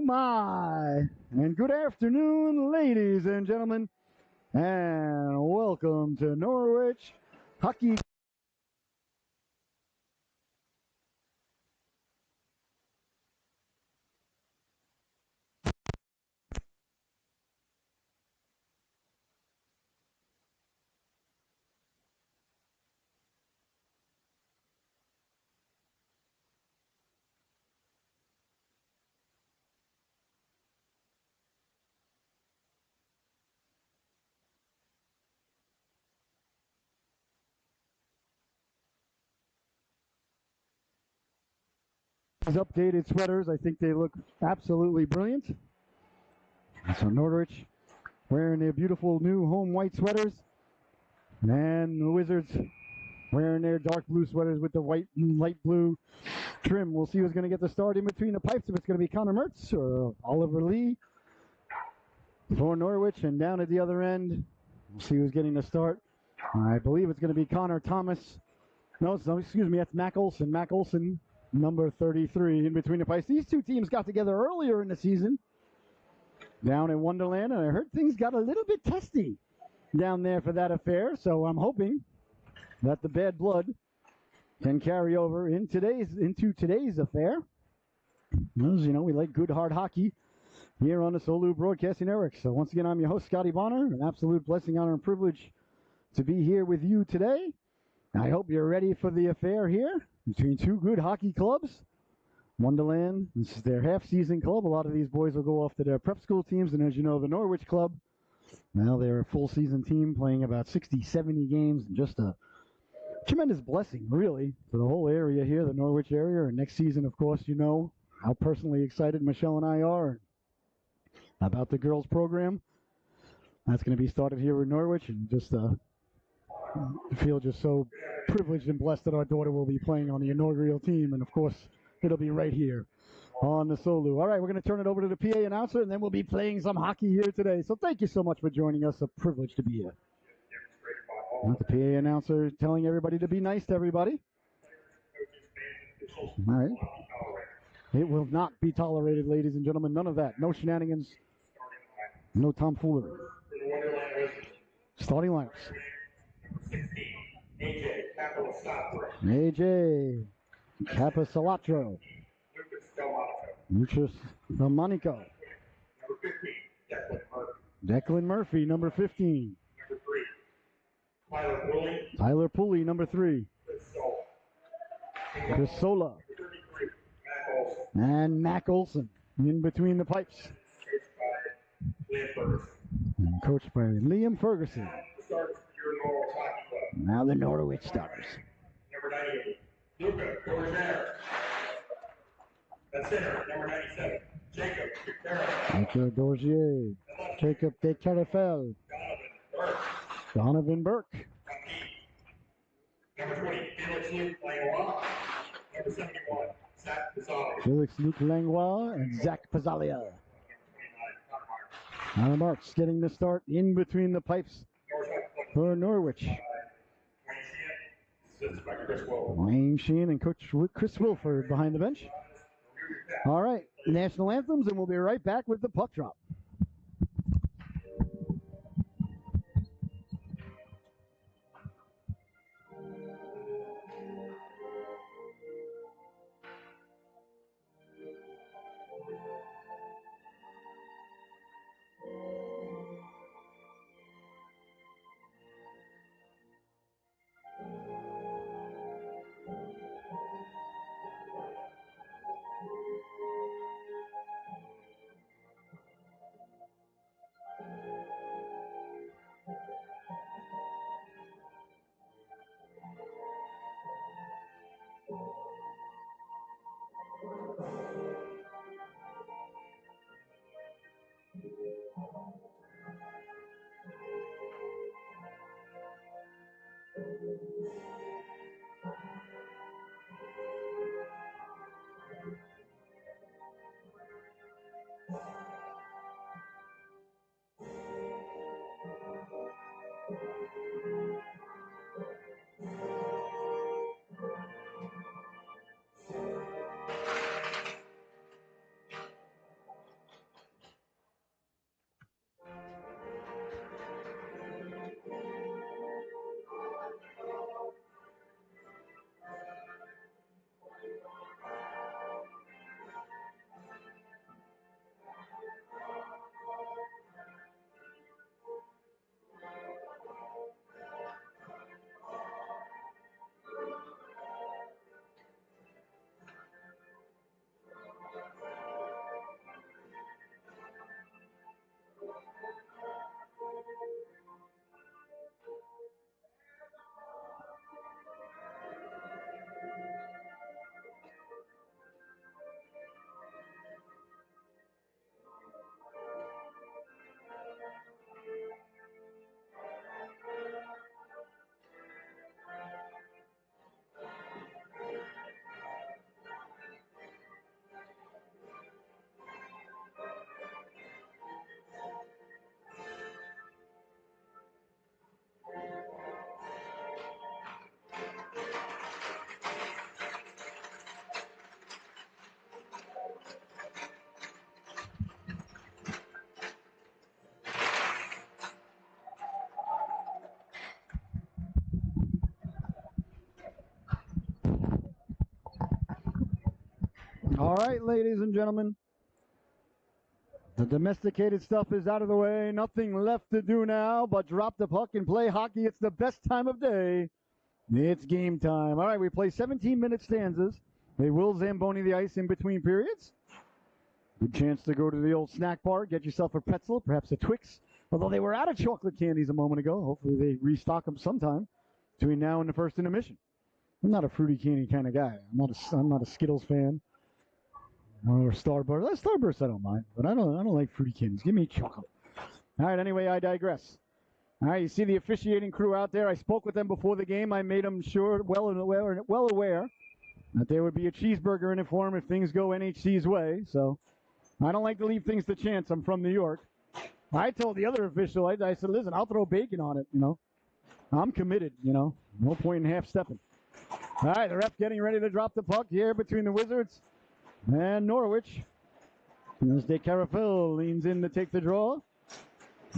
my, and good afternoon, ladies and gentlemen, and welcome to Norwich Hockey. These updated sweaters, I think they look absolutely brilliant. So Norwich wearing their beautiful new home white sweaters, and the Wizards wearing their dark blue sweaters with the white and light blue trim. We'll see who's going to get the start in between the pipes, if it's going to be Connor Mertz or Oliver Lee for Norwich. And down at the other end, we'll see who's getting the start. I believe it's going to be Connor Thomas. No, excuse me, that's Mac Olson. Mac Olson, number 33, in between the pipes. These two teams got together earlier in the season down in Wonderland, and I heard things got a little bit testy down there for that affair. So I'm hoping that the bad blood can carry over into today's affair. As you know, we like good hard hockey here on the Solu Broadcasting Network. So once again, I'm your host, Scotty Bonner. An absolute blessing, honor, and privilege to be here with you today. I hope you're ready for the affair here between two good hockey clubs. Wonderland, this is their half-season club. A lot of these boys will go off to their prep school teams. And as you know, the Norwich club, now they're a full-season team playing about 60, 70 games. And just a tremendous blessing, really, for the whole area here, the Norwich area. And next season, of course, you know how personally excited Michelle and I are about the girls program. That's going to be started here in Norwich, and just feel just so privileged and blessed that our daughter will be playing on the inaugural team, and of course, it'll be right here on the Solu. All right, we're going to turn it over to the PA announcer, and then we'll be playing some hockey here today. So thank you so much for joining us. A privilege to be here. The PA announcer telling everybody to be nice to everybody. All right. It will not be tolerated, ladies and gentlemen. None of that. No shenanigans. No tomfoolery. Starting lineups. AJ Capisalatro. Lucas Delmonico. Declan Murphy, number 15. Tyler Pulley, number 3. Chris Sola. And Mac Olson in between the pipes. And coached by Liam Ferguson. Now the Norwich starters. Number 98, Luca Dorzier. At center, number 97, Jacob Dorzier. Jacob De Carafel. Donovan Burke. Number 20, Felix Luke Langlois. Number 71, Zach Pizzalia. Felix Luke Langlois and Zach Pizzalia. Connor Marks getting the start in between the pipes for Norwich. Wayne Sheehan and Coach Chris Wilford behind the bench. All right, national anthems, and we'll be right back with the puck drop. All right, ladies and gentlemen. The domesticated stuff is out of the way. Nothing left to do now but drop the puck and play hockey. It's the best time of day. It's game time. All right, we play 17-minute stanzas. They will Zamboni the ice in between periods. Good chance to go to the old snack bar, get yourself a pretzel, perhaps a Twix. Although they were out of chocolate candies a moment ago. Hopefully they restock them sometime between now and the first intermission. I'm not a fruity candy kind of guy. I'm not a Skittles fan or Starburst. Starburst I don't mind, but I don't like fruity candies. Give me chocolate. All right. Anyway, I digress. All right. You see the officiating crew out there. I spoke with them before the game. I made them well aware that there would be a cheeseburger in it for them if things go NHC's way. So I don't like to leave things to chance. I'm from New York. I told the other official, I said, listen, I'll throw bacon on it. I'm committed. No point in half stepping. All right, the ref getting ready to drop the puck here between the Wizards and Norwich. As De Carafil leans in to take the draw.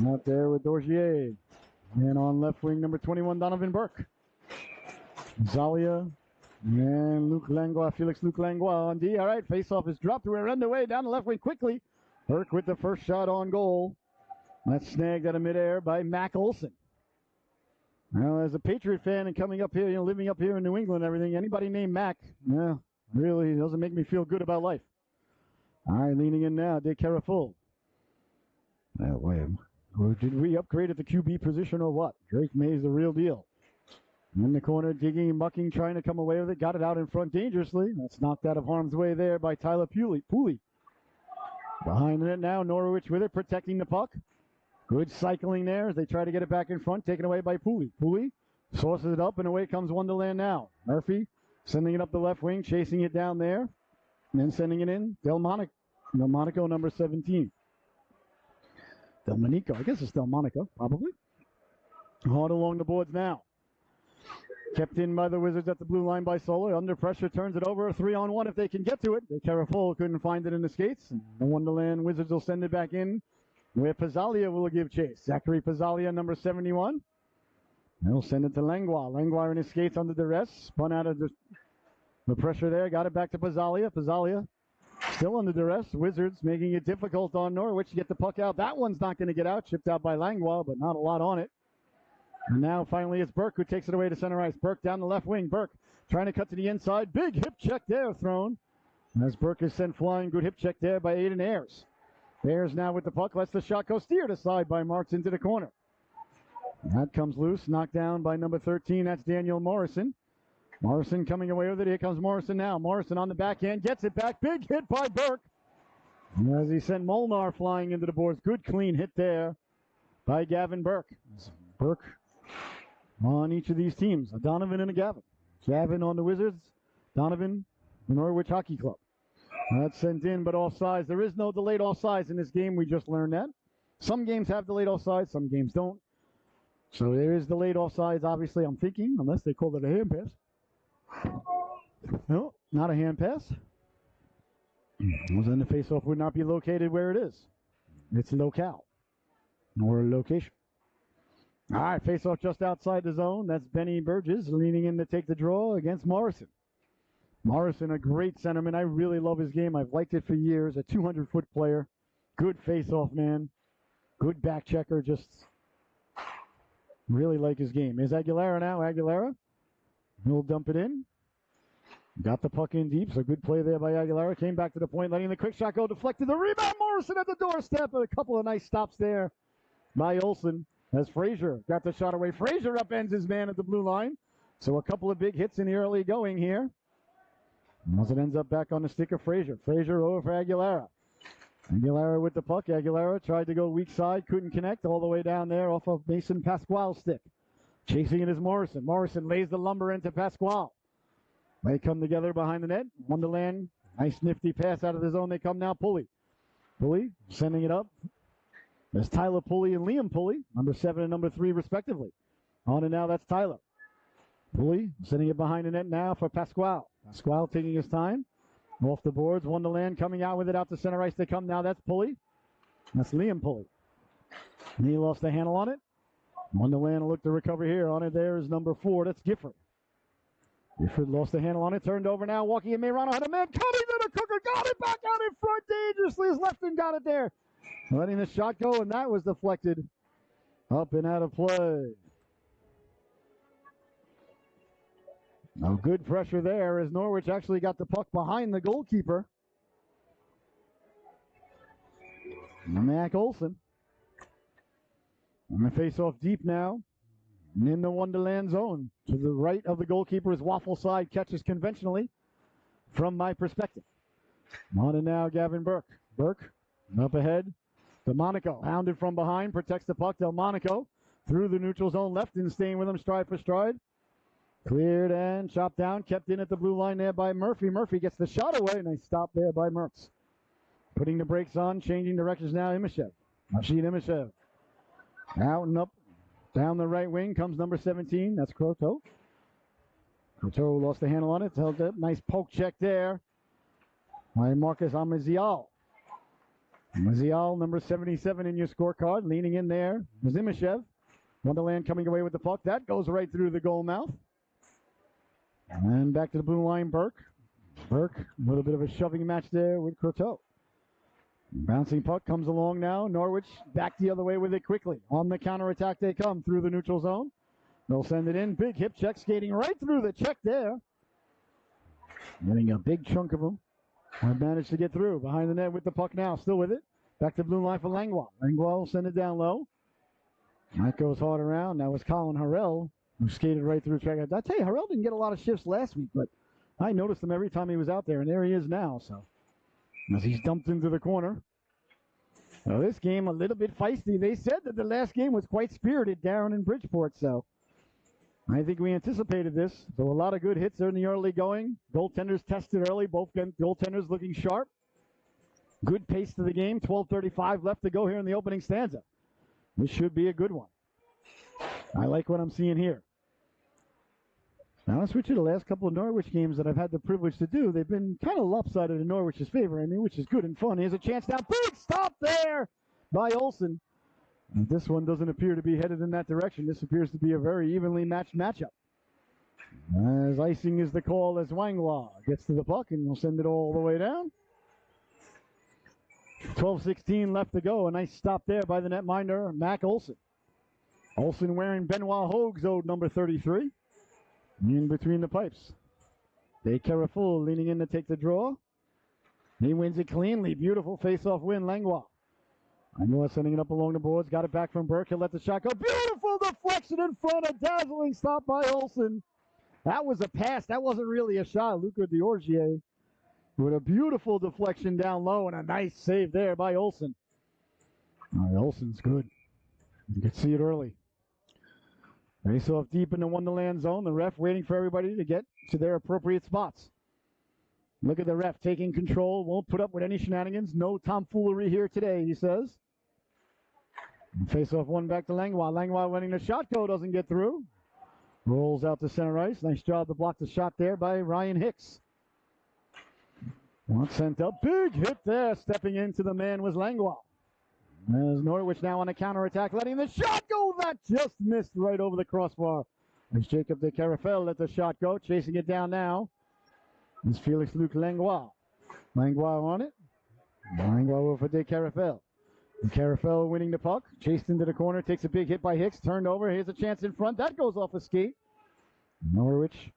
Out there with Dorgier. And on left wing, number 21, Donovan Burke. Zalia and Luke Langlois, Felix Luke Langlois on D. All right, faceoff is dropped. We're underway down the left wing quickly. Burke with the first shot on goal. That's snagged out of midair by Mac Olson. Well, as a Patriot fan and coming up here, living up here in New England and everything, anybody named Mac, really doesn't make me feel good about life. All right, leaning in now, De Caraful. Or did we upgrade at the QB position or what? Drake May's the real deal. In the corner, digging and mucking, trying to come away with it. Got it out in front dangerously. That's knocked out of harm's way there by Tyler Pooley. Behind it now, Norwich with it, protecting the puck. Good cycling there as they try to get it back in front, taken away by Pooley. Pooley sources it up, and away comes Wonderland now. Murphy sending it up the left wing, chasing it down there, and then sending it in. Delmonico, number 17. Delmonico, I guess it's Delmonico, probably. Hard along the boards now. Kept in by the Wizards at the blue line by Solar. Under pressure, turns it over. A 3-on-1 if they can get to it. Caraful couldn't find it in the skates. And the Wonderland Wizards will send it back in, where Pizzalia will give chase. Zachary Pizzalia, number 71. They'll send it to Langlois. Langlois in his skates under duress. Spun out of the pressure there. Got it back to Pizzalia. Pizzalia still under duress. Wizards making it difficult on Norwich to get the puck out. That one's not going to get out. Chipped out by Langlois, but not a lot on it. And now finally it's Burke who takes it away to center ice. Burke down the left wing. Burke trying to cut to the inside. Big hip check there thrown. As Burke is sent flying. Good hip check there by Aiden Ayers. Ayers now with the puck. Lets the shot go steered aside by Marks into the corner. That comes loose. Knocked down by number 13. That's Daniel Morrison. Morrison coming away with it. Here comes Morrison now. Morrison on the backhand. Gets it back. Big hit by Burke. As he sent Molnar flying into the boards. Good clean hit there by Gavin Burke. Burke on each of these teams. A Donovan and a Gavin. Gavin on the Wizards. Donovan, the Norwich Hockey Club. That's sent in, but offsides. There is no delayed offsides in this game. We just learned that. Some games have delayed offsides. Some games don't. So there is delayed offsides, obviously, I'm thinking, unless they called it a hand pass. No, not a hand pass. Well, then the faceoff would not be located where it is. It's locale or location. All right, faceoff just outside the zone. That's Benny Burgess leaning in to take the draw against Morrison. Morrison, a great centerman. I really love his game. I've liked it for years. A 200-foot player. Good faceoff man. Good back checker. Just really like his game. Here's Aguilera now. Aguilera. He'll dump it in. Got the puck in deep, so good play there by Aguilera. Came back to the point, letting the quick shot go. Deflected the rebound. Morrison at the doorstep. And a couple of nice stops there by Olsen. As Frazier got the shot away. Frazier upends his man at the blue line. So a couple of big hits in the early going here. As it ends up back on the stick of Frazier. Frazier over for Aguilera. Aguilera with the puck. Aguilera tried to go weak side. Couldn't connect all the way down there off of Mason Pasquale's stick. Chasing it is Morrison. Morrison lays the lumber into Pasquale. They come together behind the net. Wonderland. Nice nifty pass out of the zone. They come now. Pulley. Pulley sending it up. There's Tyler Pulley and Liam Pulley, number 7 and number 3 respectively. On and now that's Tyler. Pulley sending it behind the net now for Pasquale. Pasquale taking his time. Off the boards. Wonderland coming out with it out to center ice. They come now. That's Pulley. That's Liam Pulley. And he lost the handle on it. Wonderland will look to recover here. On it there is number 4. That's Gifford. Gifford lost the handle on it, turned over now, walking in, Mayrano had a man, coming to the cooker, got it back out in front dangerously, his left and got it there. Letting the shot go, and that was deflected up and out of play. No good pressure there as Norwich actually got the puck behind the goalkeeper. Mac Olson. And the face-off deep now in the Wonderland zone. To the right of the goalkeeper is waffle side, catches conventionally from my perspective. On and now Gavin Burke. Burke up ahead. Delmonico hounded from behind, protects the puck. Delmonico through the neutral zone, left and staying with him stride for stride. Cleared and chopped down, kept in at the blue line there by Murphy. Murphy gets the shot away. Nice stop there by Mertz. Putting the brakes on, changing directions now, Imashev. Rashid Imashev. Out and up, down the right wing comes number 17. That's Croteau. Croteau lost the handle on it. Held up. Nice poke check there by Marcus Amazial. Amazial, number 77 in your scorecard. Leaning in there is Imashev. Wonderland coming away with the puck. That goes right through the goal mouth. And back to the blue line, Burke. Burke with a bit of a shoving match there with Croteau. Bouncing puck comes along now. Norwich back the other way with it quickly. On the counterattack they come through the neutral zone. They'll send it in. Big hip check, skating right through the check there. Getting a big chunk of them. And managed to get through. Behind the net with the puck now. Still with it. Back to blue line for Langlois. Langlois will send it down low. That goes hard around. That was Colin Harrell who skated right through the check. I tell you, Harrell didn't get a lot of shifts last week, but I noticed him every time he was out there, and there he is now. So as he's dumped into the corner. Now this game a little bit feisty. They said that the last game was quite spirited down in Bridgeport, so I think we anticipated this. So a lot of good hits there in the early going. Goaltenders tested early. Both goaltenders looking sharp. Good pace to the game. 12:35 left to go here in the opening stanza. This should be a good one. I like what I'm seeing here. Now, I'll switch to the last couple of Norwich games that I've had the privilege to do. They've been kind of lopsided in Norwich's favor, which is good and fun. Here's a chance now. Big stop there by Olsen. And this one doesn't appear to be headed in that direction. This appears to be a very evenly matched matchup. As icing is the call as Wangla gets to the puck and will send it all the way down. 12:16 left to go. A nice stop there by the netminder, Mac Olsen. Olsen wearing Benoit Hogue's ode number 33. In between the pipes. De Carrefour leaning in to take the draw. He wins it cleanly. Beautiful face-off win, Langlois. Langlois sending it up along the boards. Got it back from Burke. He'll let the shot go. Beautiful deflection in front. A dazzling stop by Olsen. That was a pass. That wasn't really a shot. Luca Diorgier with a beautiful deflection down low and a nice save there by Olsen. Olsen's good. You could see it early. Face off deep in the Wonderland zone. The ref waiting for everybody to get to their appropriate spots. Look at the ref taking control. Won't put up with any shenanigans. No tomfoolery here today, he says. Face off one back to Langlois. Langlois letting the shot go. Doesn't get through. Rolls out to center ice. Nice job to block the shot there by Ryan Hicks. One sent up. Big hit there. Stepping into the man was Langlois. As Norwich now on a counterattack, letting the shot go. That just missed right over the crossbar. As Jacob de Carafel let the shot go. Chasing it down now is Felix-Luc Langlois. Langlois on it. Langlois over for de Carafel. De Carafel winning the puck. Chased into the corner. Takes a big hit by Hicks. Turned over. Here's a chance in front. That goes off a skate. Norwich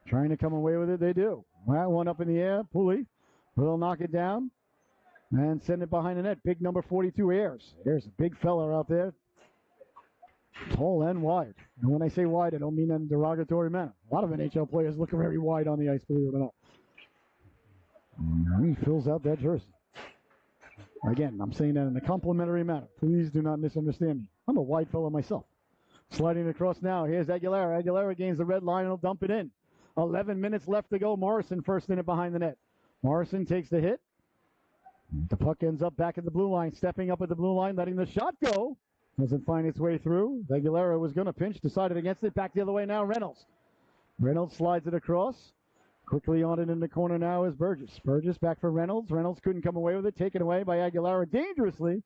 trying to come away with it. They do. That one up in the air. Pulley will knock it down. And send it behind the net. Big number 42, Ayers. Ayers, a big fella out there. Tall and wide. And when I say wide, I don't mean that in a derogatory manner. A lot of NHL players look very wide on the ice, believe it or not. And he fills out that jersey. Again, I'm saying that in a complimentary manner. Please do not misunderstand me. I'm a wide fella myself. Sliding across now. Here's Aguilera. Aguilera gains the red line and will dump it in. 11 minutes left to go. Morrison first in it behind the net. Morrison takes the hit. The puck ends up back at the blue line, stepping up at the blue line, letting the shot go. Doesn't find its way through. Aguilera was going to pinch, decided against it. Back the other way now, Reynolds. Reynolds slides it across. Quickly on it in the corner now is Burgess. Burgess back for Reynolds. Reynolds couldn't come away with it. Taken away by Aguilera dangerously.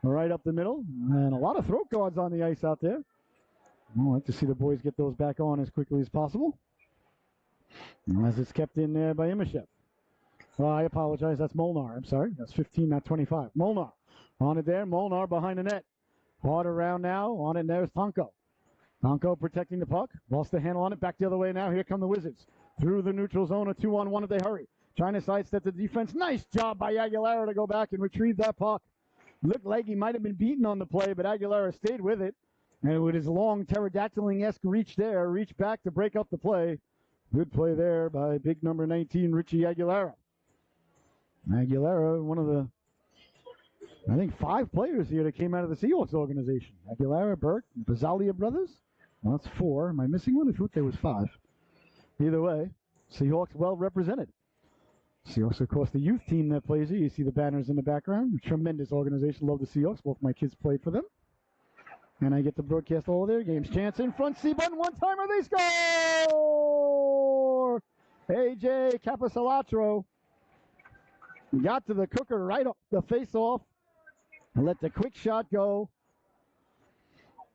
Right up the middle. And a lot of throat guards on the ice out there. I'd like to see the boys get those back on as quickly as possible. As it's kept in there by Imashev. Well, I apologize. That's Molnar. I'm sorry. That's 15, not 25. Molnar. On it there. Molnar behind the net. Hard around now. On it there's Tonko. Tonko protecting the puck. Lost the handle on it. Back the other way now. Here come the Wizards. Through the neutral zone. A 2-on-1 if they hurry. Trying to sidestep the defense. Nice job by Aguilera to go back and retrieve that puck. Looked like he might have been beaten on the play, but Aguilera stayed with it. And with his long pterodactyling-esque reach there, reached back to break up the play. Good play there by big number 19, Richie Aguilera. Aguilera, one of the, I think, 5 players here that came out of the Seahawks organization. Aguilera, Burke, Bazalia brothers. Well, that's 4. Am I missing one? I thought there was 5. Either way, Seahawks well represented. Seahawks, of course, the youth team that plays here. You see the banners in the background. Tremendous organization. Love the Seahawks. Both my kids played for them. And I get to broadcast all of their games. Chance in front. C-button. One-timer. They score! A.J. Caposalatro got to the cooker right off the face-off. And let the quick shot go.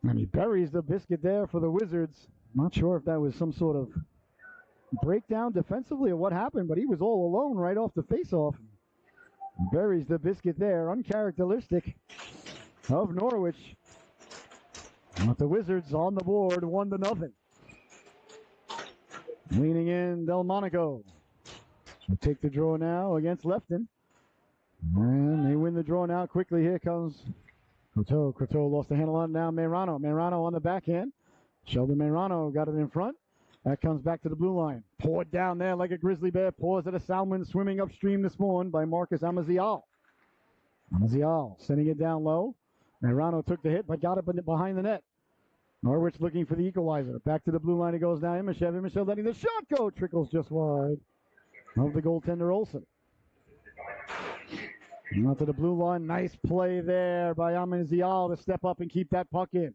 And he buries the biscuit there for the Wizards. Not sure if that was some sort of breakdown defensively or what happened, but he was all alone right off the face-off. Buries the biscuit there. Uncharacteristic of Norwich. But the Wizards on the board, 1-0. Leaning in, Delmonico. Will take the draw now against Lefton. And they win the draw now quickly. Here comes Coteau. Coteau lost the handle on it now. Meirano. Meirano on the backhand. Sheldon Meirano got it in front. That comes back to the blue line. Poured down there like a grizzly bear. Paws at a salmon swimming upstream this morning by Marcus Amazial. Amazial sending it down low. Meirano took the hit but got it behind the net. Norwich looking for the equalizer. Back to the blue line it goes now. Imashev. Imashev letting the shot go. Trickles just wide of the goaltender Olsen. Out to the blue line. Nice play there by Amazial to step up and keep that puck in.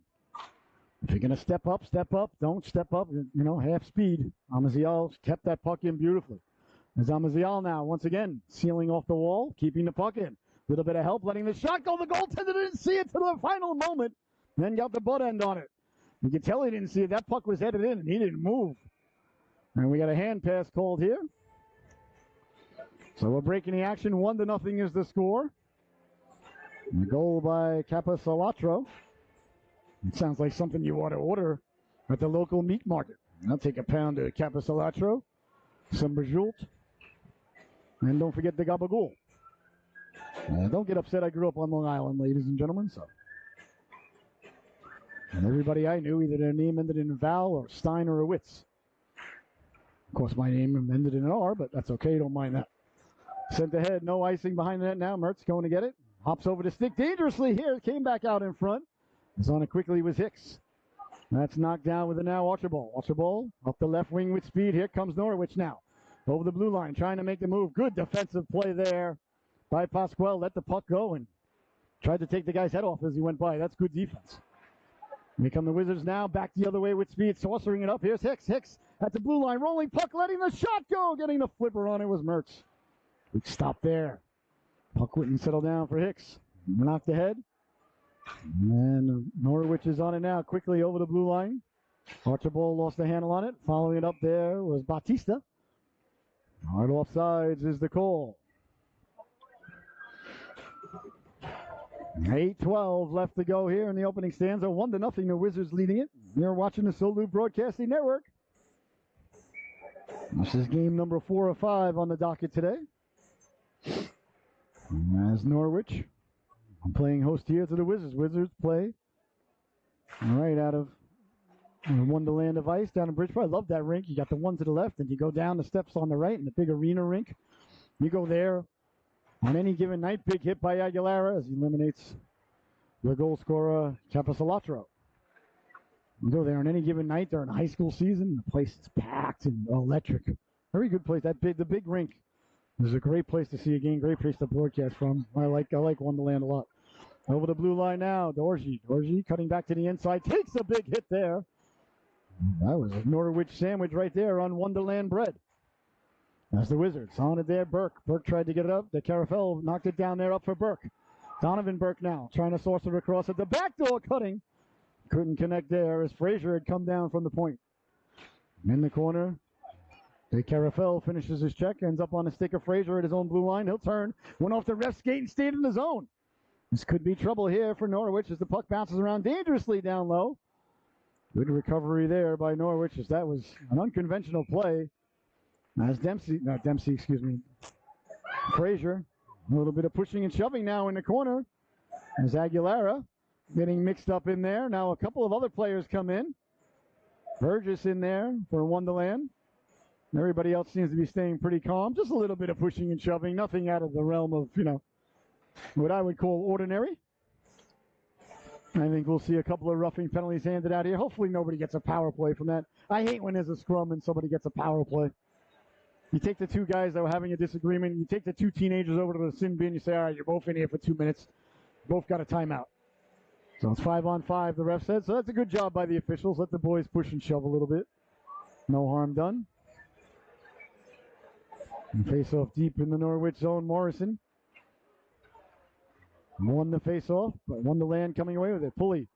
If you're going to step up, step up. Don't step up, half speed. Amazial kept that puck in beautifully. There's Amazial now, once again, sealing off the wall, keeping the puck in. Little bit of help, letting the shot go. The goaltender didn't see it to the final moment, then got the butt end on it. You can tell he didn't see it. That puck was headed in, and he didn't move. And we got a hand pass called here. So we're breaking the action. 1-0 is the score. And the goal by Caposalatro. It sounds like something you ought to order at the local meat market. I'll take a pound of Caposalatro, some Brajoult, and don't forget the gabagool. Don't get upset. I grew up on Long Island, ladies and gentlemen. And everybody I knew, either their name ended in a Val or Stein or a Witz. Of course, my name ended in an R, but that's okay. Don't mind that. Sent ahead. No icing behind the net now. Mertz going to get it. Hops over the stick dangerously here. Came back out in front. On it quickly was Hicks. That's knocked down with a now Archibald. Archibald up the left wing with speed. Here comes Norwich now. Over the blue line, trying to make the move. Good defensive play there by Pasquale. Let the puck go and tried to take the guy's head off as he went by. That's good defense. Here come the Wizards now. Back the other way with speed. Saucering it up. Here's Hicks. Hicks at the blue line. Rolling puck. Letting the shot go. Getting the flipper on it was Mertz. Good stop there. Puck wouldn't settle down for Hicks. Knocked ahead. And Norwich is on it now, quickly over the blue line. Archibald lost the handle on it. Following it up there was Batista. Hard offsides is the call. 8:12 left to go here in the opening stanza. 1-0, the Wizards leading it. You're watching the Sildu Broadcasting Network. This is game number 4 of 5 on the docket today. As Norwich I'm playing host here to the Wizards. Wizards play right out of Wonderland of Ice down in Bridgeport. I love that rink. You got the one to the left, and you go down the steps on the right in the big arena rink. You go there on any given night. Big hit by Aguilera as he eliminates the goal scorer, Caposalatro. You go there on any given night during high school season. The place is packed and electric. Very good place. The big rink. This is a great place to see a game, great place to broadcast from. I like Wonderland a lot. Over the blue line now, Dorji cutting back to the inside, takes a big hit there. That was a Norwich sandwich right there on Wonderland bread. That's the Wizards. On it there, Burke. Burke tried to get it up. The Carafel knocked it down there up for Burke. Donovan Burke now trying to source it across at the back door, cutting. Couldn't connect there as Frazier had come down from the point. In the corner, De Carafel finishes his check, ends up on a stick of Frazier at his own blue line. He'll turn. Went off the ref's skate and stayed in the zone. This could be trouble here for Norwich as the puck bounces around dangerously down low. Good recovery there by Norwich as that was an unconventional play. As Frazier, a little bit of pushing and shoving now in the corner. As Aguilera getting mixed up in there. Now a couple of other players come in. Burgess in there for Wonderland. Everybody else seems to be staying pretty calm. Just a little bit of pushing and shoving. Nothing out of the realm of, what I would call ordinary. I think we'll see a couple of roughing penalties handed out here. Hopefully nobody gets a power play from that. I hate when there's a scrum and somebody gets a power play. You take the two guys that were having a disagreement. You take the two teenagers over to the sin bin. You say, all right, you're both in here for 2 minutes. Both got a timeout. So it's 5-on-5, the ref said. So that's a good job by the officials. Let the boys push and shove a little bit. No harm done. And face off deep in the Norwich zone. Morrison won the face off, but Wonderland coming away with it. Pulley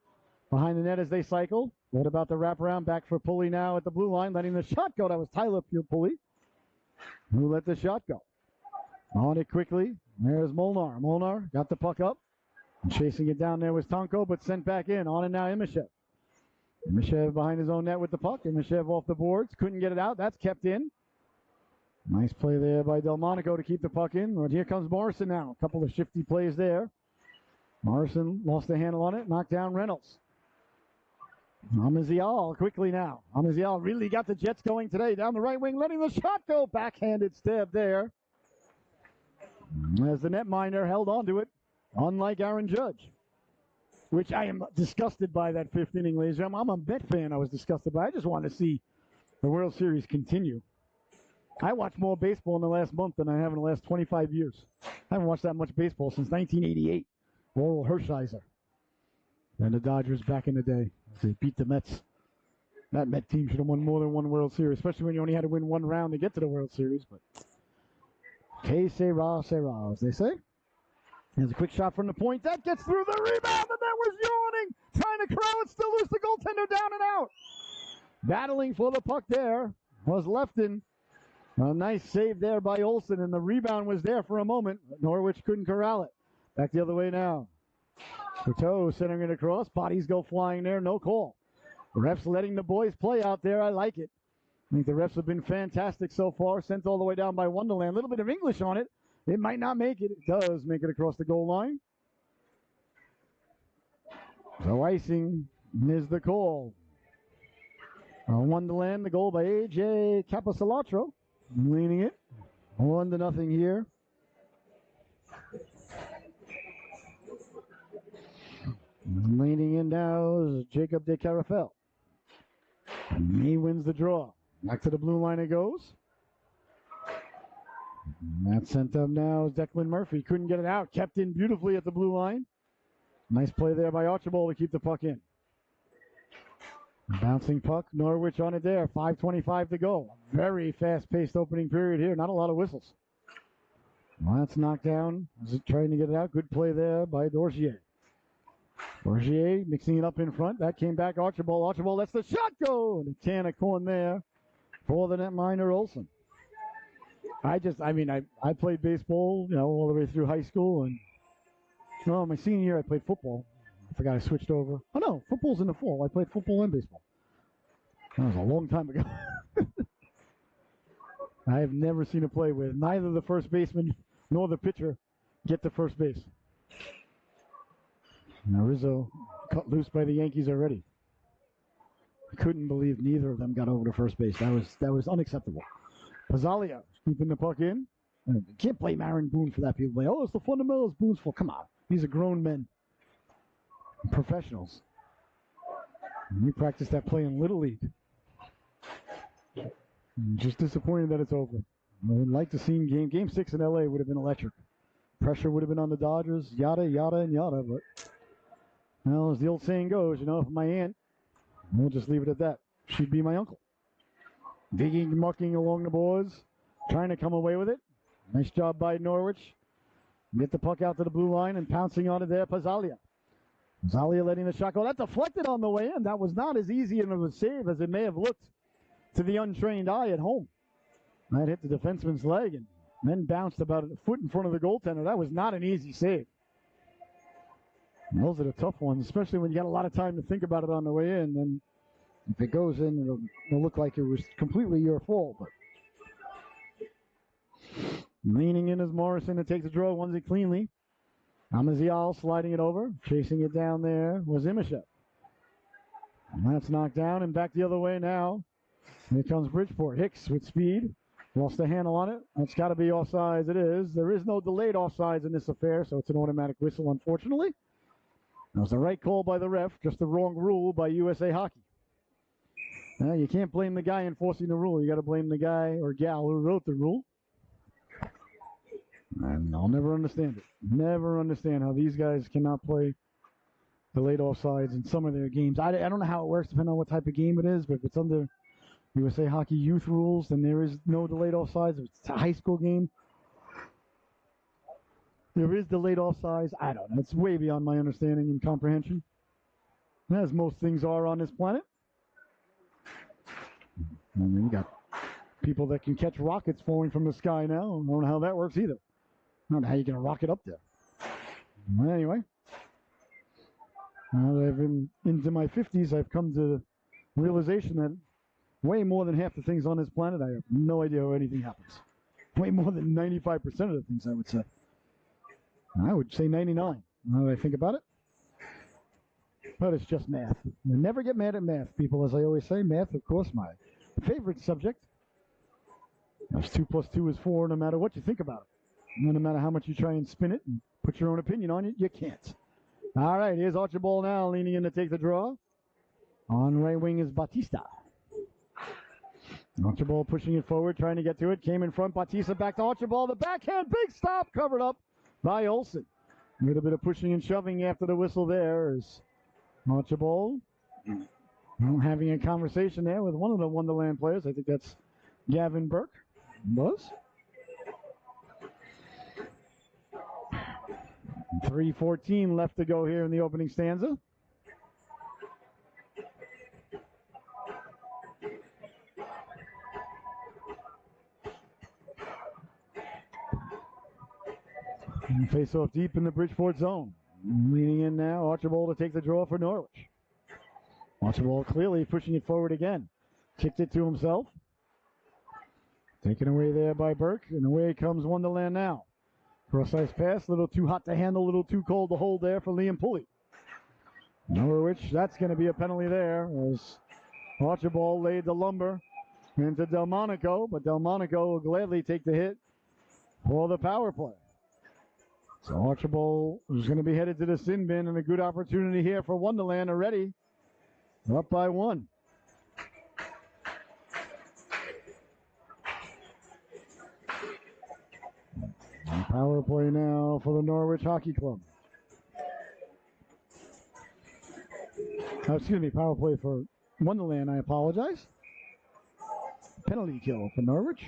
behind the net as they cycle. What about the wraparound? Back for Pulley now at the blue line, letting the shot go. That was Tyler Pulley who let the shot go. On it quickly. There's Molnar. Molnar got the puck up. And chasing it down there was Tonko, but sent back in. On and now Imishev. Imishev behind his own net with the puck. Imishev off the boards. Couldn't get it out. That's kept in. Nice play there by Delmonico to keep the puck in. But here comes Morrison now. A couple of shifty plays there. Morrison lost the handle on it. Knocked down Reynolds. Amazial quickly now. Amazial really got the Jets going today. Down the right wing, letting the shot go. Backhanded stab there. As the netminder held on to it. Unlike Aaron Judge. Which I am disgusted by that fifth inning, ladies and gentlemen. I'm a Met fan I was disgusted by. I just want to see the World Series continue. I watched more baseball in the last month than I have in the last 25 years. I haven't watched that much baseball since 1988. Oral Hershiser. And the Dodgers back in the day. They beat the Mets. That Met team should have won more than one World Series, especially when you only had to win one round to get to the World Series. But que sera, as they say. There's a quick shot from the point. That gets through the rebound. The net was yawning. Trying to corral it. Still loose. The goaltender down and out. Battling for the puck there was Lefton. A nice save there by Olsen, and the rebound was there for a moment. Norwich couldn't corral it. Back the other way now. Coteau centering it across. Bodies go flying there. No call. The refs letting the boys play out there. I like it. I think the refs have been fantastic so far. Sent all the way down by Wonderland. A little bit of English on it. It might not make it. It does make it across the goal line. So icing is the call. Wonderland, the goal by A.J. Caposalatro. Leaning it. 1-0 here. Leaning in now is Jacob De Carafel. He wins the draw. Back to the blue line it goes. That's sent up now is Declan Murphy. Couldn't get it out. Kept in beautifully at the blue line. Nice play there by Archibald to keep the puck in. Bouncing puck. Norwich on it there. 5:25 to go. Very fast-paced opening period here. Not a lot of whistles. Well, that's knocked down. Is it trying to get it out? Good play there by Dorgier. Dorgier mixing it up in front. That came back. Archibald. Archibald lets the shot go. And a can of corn there for the netminder Olsen. I played baseball, all the way through high school. And, my senior year I played football. I forgot I switched over. Oh, no, football's in the fall. I played football and baseball. That was a long time ago. I have never seen a play where neither the first baseman nor the pitcher get to first base. Now Rizzo cut loose by the Yankees already. I couldn't believe neither of them got over to first base. That was unacceptable. Pizzalia keeping the puck in. You can't blame Aaron Boone for that. People say, it's the fundamentals Boone's fault. Come on. These are grown men. Professionals. And we practiced that play in Little League. I'm just disappointed that it's over. I would like to see game 6 in LA would have been electric. Pressure would have been on the Dodgers, yada, yada, and yada. But, as the old saying goes, if my aunt, we'll just leave it at that. She'd be my uncle. Digging, mucking along the boards, trying to come away with it. Nice job by Norwich. Get the puck out to the blue line and pouncing on it there, Pizzalia. Pizzalia letting the shot go. That deflected on the way in. That was not as easy of a save as it may have looked to the untrained eye at home. That hit the defenseman's leg and then bounced about a foot in front of the goaltender. That was not an easy save. And those are the tough ones, especially when you got a lot of time to think about it on the way in. And if it goes in, it'll look like it was completely your fault. But leaning in is Morrison to take the draw, ones it cleanly. Amazial sliding it over, chasing it down there was Imashek. And that's knocked down and back the other way now. Here comes Bridgeport. Hicks with speed. Lost the handle on it. That's got to be offsides. It is. There is no delayed offsides in this affair, so it's an automatic whistle, unfortunately. That was the right call by the ref, just the wrong rule by USA Hockey. Now, you can't blame the guy enforcing the rule. You got to blame the guy or gal who wrote the rule. And I'll never understand it. Never understand how these guys cannot play delayed offsides in some of their games. I don't know how it works depending on what type of game it is, but if it's under USA Hockey youth rules, then there is no delayed offsides. If it's a high school game, there is delayed offsides. I don't know. It's way beyond my understanding and comprehension, as most things are on this planet. And then you got people that can catch rockets falling from the sky now. I don't know how that works either. I don't know how you're going to rocket up there. Well, anyway, now that I've been into my 50s, I've come to the realization that way more than half the things on this planet, I have no idea how anything happens. Way more than 95% of the things, I would say. I would say 99, now that I think about it. But it's just math. You never get mad at math, people. As I always say, math, of course, my favorite subject. That's 2 + 2 is 4, no matter what you think about it. No matter how much you try and spin it and put your own opinion on it, you can't. All right, here's Archibald now leaning in to take the draw. On right wing is Batista. Archibald pushing it forward, trying to get to it. Came in front. Batista back to Archibald. The backhand, big stop, covered up by Olsen. A little bit of pushing and shoving after the whistle there is Archibald having a conversation there with one of the Wonderland players. I think that's Gavin Burke. Was. 3:14 left to go here in the opening stanza. Face off deep in the Bridgeport zone. Leaning in now, Archibald to take the draw for Norwich. Archibald clearly pushing it forward again. Kicked it to himself. Taken away there by Burke, and away comes Wonderland now. Cross-ice pass, a little too hot to handle, a little too cold to hold there for Liam Pulley. Norwich, that's going to be a penalty there as Archibald laid the lumber into Delmonico, but Delmonico will gladly take the hit for the power play. So Archibald is going to be headed to the sin bin, and a good opportunity here for Wonderland already. Up by 1. Power play now for the Norwich Hockey Club. Excuse me, power play for Wonderland, I apologize. Penalty kill for Norwich.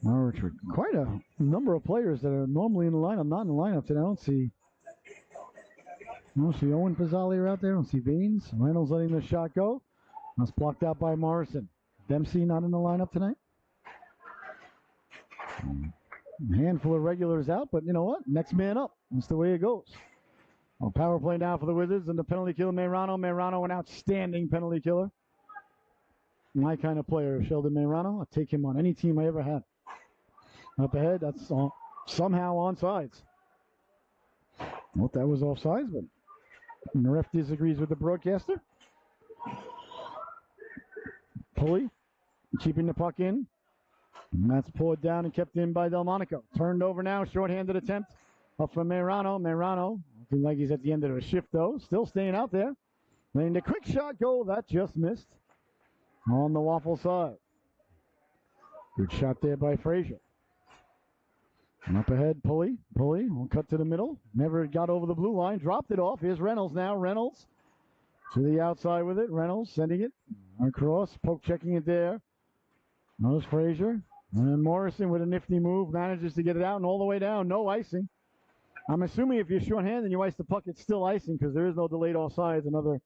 Norwich with quite a number of players that are normally in the lineup, not in the lineup today. I don't see Owen Pizzali out there. I don't see Baines. Reynolds letting the shot go. That's blocked out by Morrison. Dempsey not in the lineup tonight. A handful of regulars out, but you know what? Next man up. That's the way it goes. Well, power play now for the Wizards, and the penalty killer, Meirano. Meirano, an outstanding penalty killer. My kind of player, Sheldon Meirano. I'll take him on any team I ever had. Up ahead, that's somehow onside. Well, that was offsides, but the ref disagrees with the broadcaster. Pulley keeping the puck in. And that's pulled down and kept in by Delmonico. Turned over now, shorthanded attempt. Up from Meirano. Meirano, looking like he's at the end of a shift, though. Still staying out there. Laying the quick shot goal. That just missed on the Waffle side. Good shot there by Frazier. And up ahead, Pulley. Pulley will cut to the middle. Never got over the blue line. Dropped it off. Here's Reynolds now. Reynolds to the outside with it. Reynolds sending it across. Poke checking it there. Notice Frazier. And Morrison with a nifty move manages to get it out and all the way down. No icing. I'm assuming if you're shorthanded and you ice the puck, it's still icing because there is no delayed offsides. Another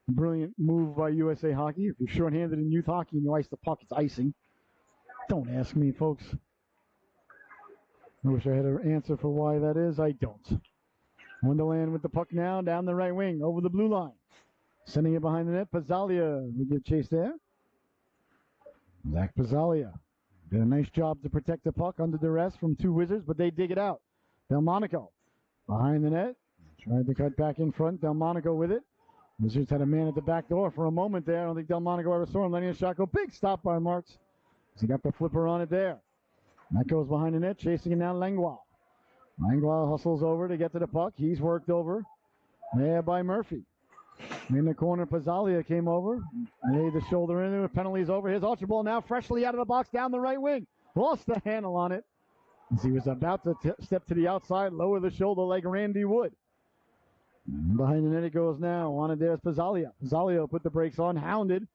Brilliant move by USA Hockey. If you're shorthanded in youth hockey and you ice the puck, it's icing. Don't ask me, folks. I wish I had an answer for why that is. I don't. Wonderland with the puck now, down the right wing, over the blue line. Sending it behind the net. Pizzalia will give chase there. Zach Pizzalia did a nice job to protect the puck under duress from two Wizards, but they dig it out. Delmonico behind the net. Tried to cut back in front. Delmonico with it. Wizards had a man at the back door for a moment there. I don't think Delmonico ever saw him letting a shot go. Big stop by Marks. He got the flipper on it there. That goes behind the net, chasing it now Langlois. Langlois hustles over to get to the puck. He's worked over there by Murphy. In the corner, Pizzalia came over, laid the shoulder in there. Penalties over. Here's Archibald now freshly out of the box down the right wing. Lost the handle on it as he was about to step to the outside, lower the shoulder like Randy Wood. Behind the net it goes now. Wanted there's Pizzalia. Pizzalia put the brakes on, hounded.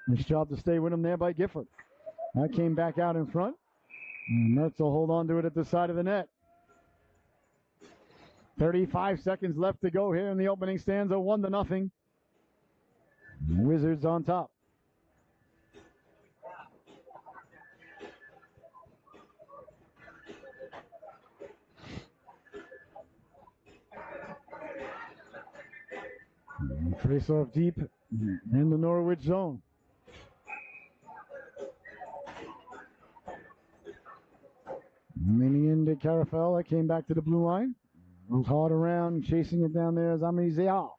Nice job to stay with him there by Gifford. That came back out in front. And Mertz will hold on to it at the side of the net. 35 seconds left to go here in the opening stanza, 1-0. Wizards on top. Face off deep in the Norwich zone. Leaning into Carafel, that came back to the blue line. Moves hard around, chasing it down there is Amizial.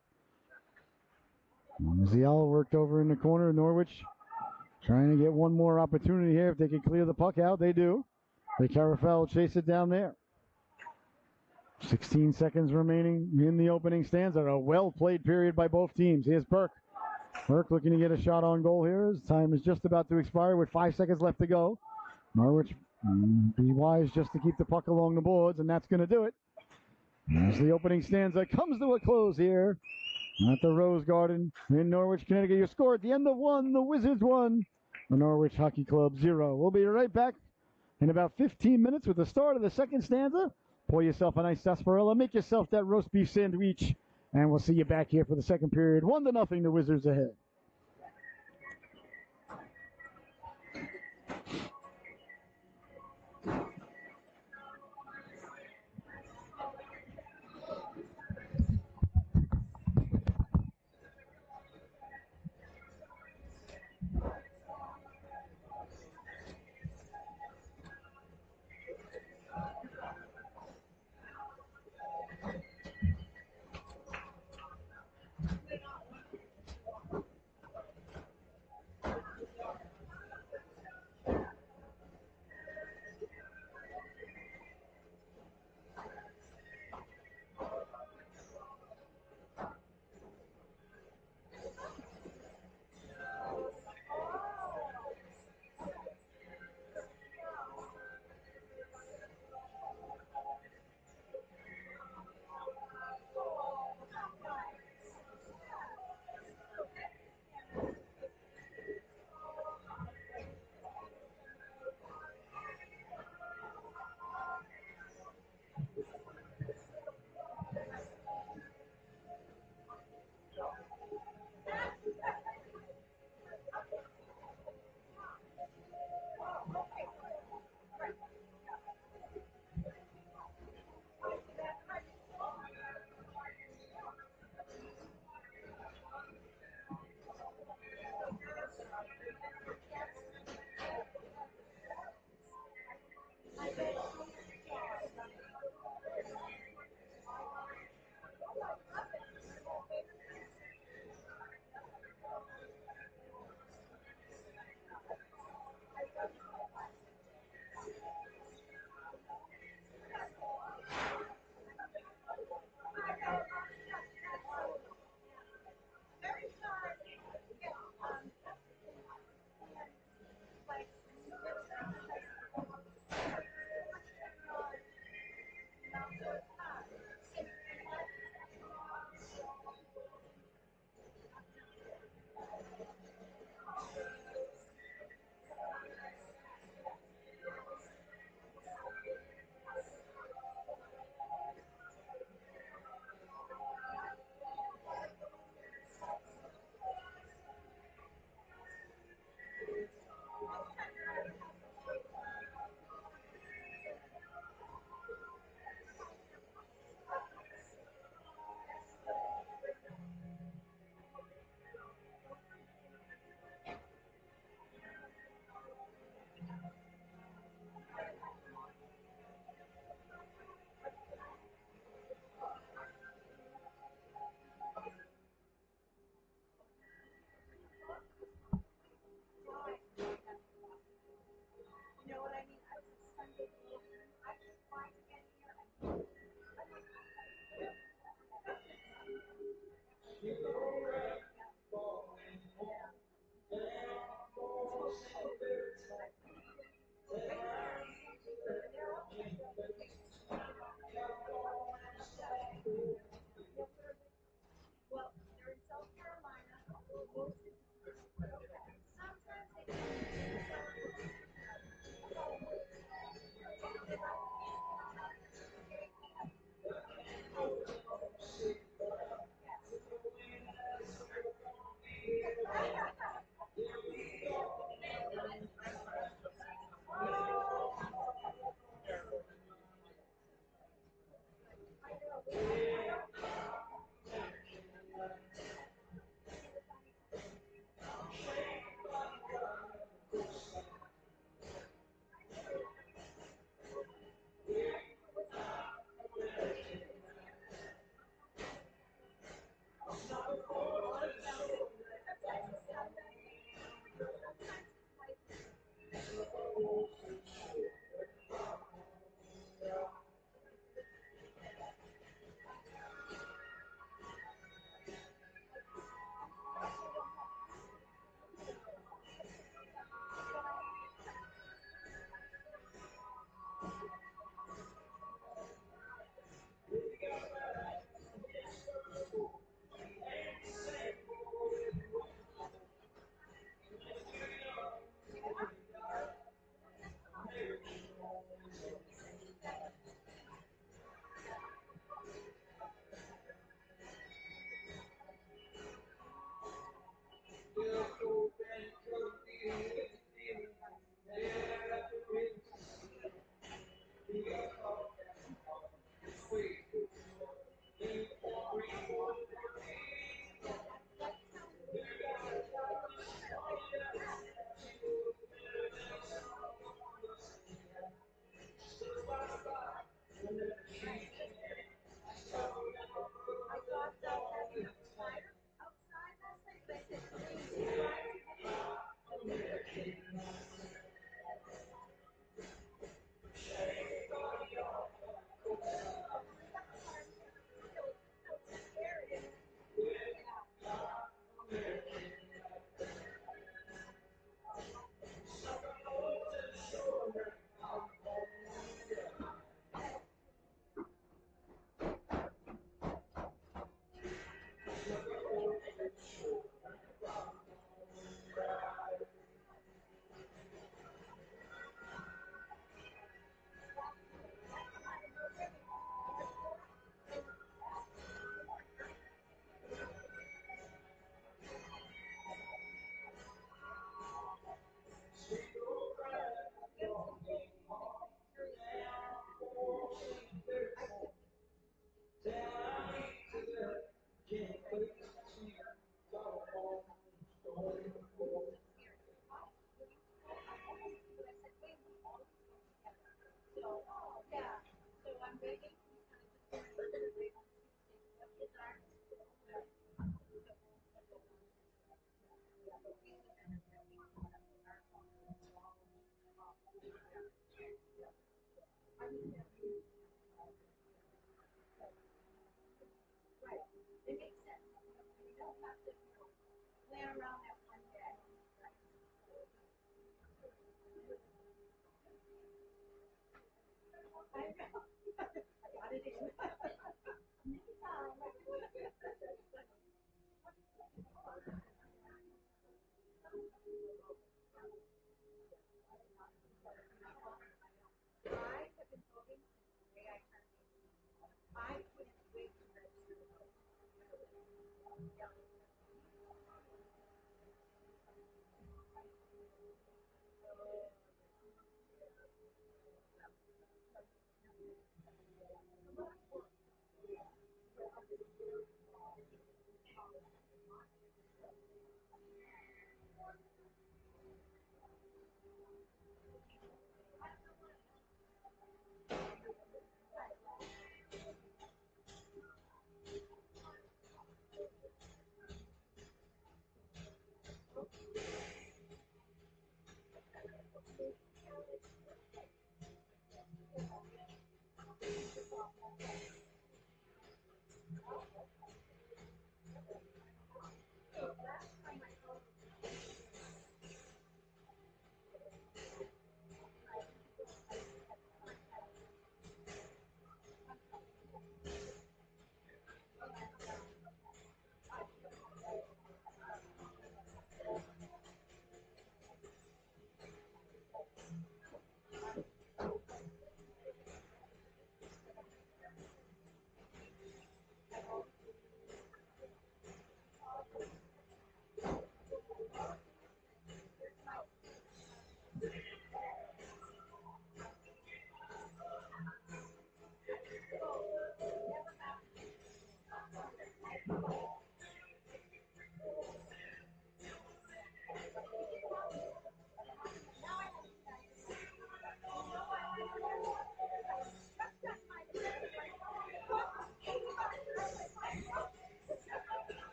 Amizial worked over in the corner of Norwich. Trying to get one more opportunity here. If they can clear the puck out, they do. The Carafel chase it down there. 16 seconds remaining in the opening stanza. A well-played period by both teams. Here's Burke. Burke looking to get a shot on goal here. His time is just about to expire with 5 seconds left to go. Norwich be wise just to keep the puck along the boards, and that's going to do it. As the opening stanza comes to a close here at the Rose Garden in Norwich, Connecticut. Your score at the end of 1, the Wizards 1, the Norwich Hockey Club 0. We'll be right back in about 15 minutes with the start of the second stanza. Pour yourself a nice sarsaparilla, make yourself that roast beef sandwich, and we'll see you back here for the second period. 1-0, the Wizards ahead.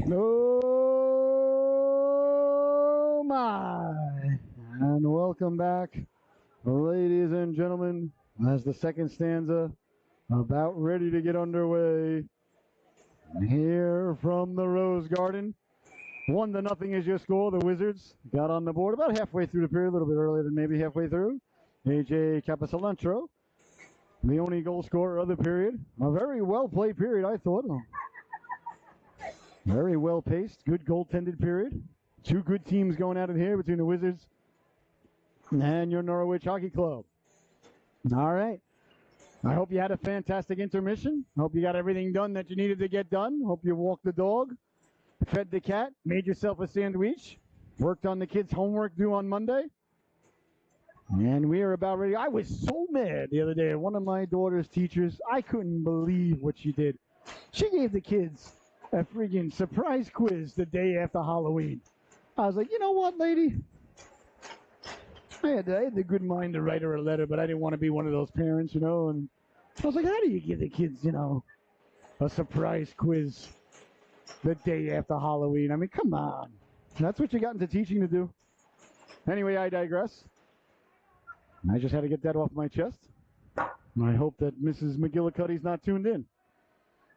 Oh my! And welcome back, ladies and gentlemen, as the second stanza about ready to get underway here from the Rose Garden. 1-0 is your score. The Wizards got on the board about halfway through the period, a little bit earlier than maybe halfway through. AJ Capisalantro, the only goal scorer of the period. A very well played period, I thought. Very well paced, good goaltended period. Two good teams going at it here between the Wizards and your Norwich Hockey Club. All right. I hope you had a fantastic intermission. I hope you got everything done that you needed to get done. Hope you walked the dog, fed the cat, made yourself a sandwich, worked on the kids' homework due on Monday. And we are about ready. I was so mad the other day at one of my daughter's teachers. I couldn't believe what she did. She gave the kids a friggin' surprise quiz the day after Halloween. I was like, you know what, lady? I had the good mind to write her a letter, but I didn't want to be one of those parents, you know. And I was like, how do you give the kids, you know, a surprise quiz the day after Halloween? I mean, come on. That's what you got into teaching to do. Anyway, I digress. I just had to get that off my chest. I hope that Mrs. McGillicuddy's not tuned in.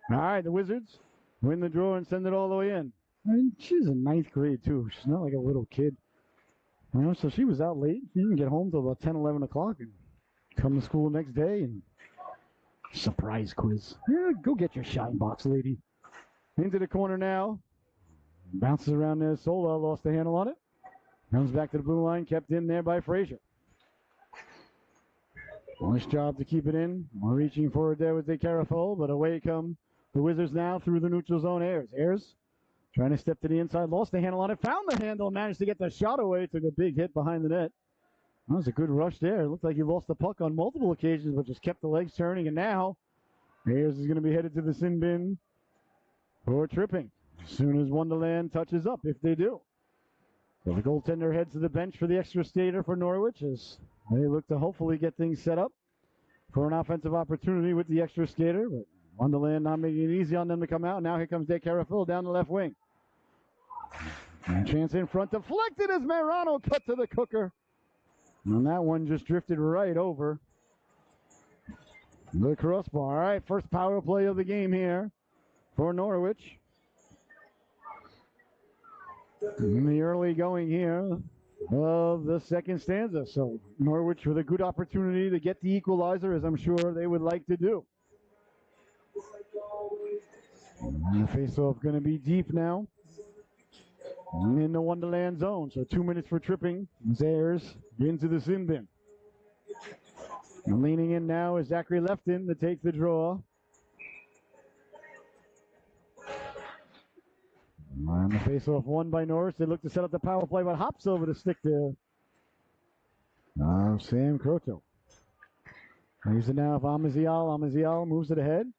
All right, the Wizards win the draw and send it all the way in. I mean, she's in 9th grade, too. She's not like a little kid. You know, so she was out late. She didn't get home till about 10, 11 o'clock and come to school the next day and surprise quiz. Yeah, go get your shine box, lady. Into the corner now. Bounces around there. Sola lost the handle on it. Comes back to the blue line, kept in there by Frazier. Nice job to keep it in. We're reaching for it there with the Carafol, but away come the Wizards now through the neutral zone. Ayers trying to step to the inside, lost the handle on it, found the handle, managed to get the shot away, took a big hit behind the net. That was a good rush there. It looked like he lost the puck on multiple occasions, but just kept the legs turning, and now Ayers is going to be headed to the sin bin for tripping as soon as Wonderland touches up, if they do. So the goaltender heads to the bench for the extra skater for Norwich as they look to hopefully get things set up for an offensive opportunity with the extra skater, but Wonderland not making it easy on them to come out. Now here comes De Carafil down the left wing. And chance in front, deflected as Marano cut to the cooker. And that one just drifted right over the crossbar. All right, first power play of the game here for Norwich. In the early going here of the second stanza. So Norwich with a good opportunity to get the equalizer, as I'm sure they would like to do. And the face-off going to be deep now in the Wonderland zone. So 2 minutes for tripping. Ayers into the sin bin. And leaning in now is Zachary Lefton to take the draw. And the face-off won by Norris. They look to set up the power play, but hops over the stick there. Sam Croteau. Here's it now of Amazial. Amazial moves it ahead.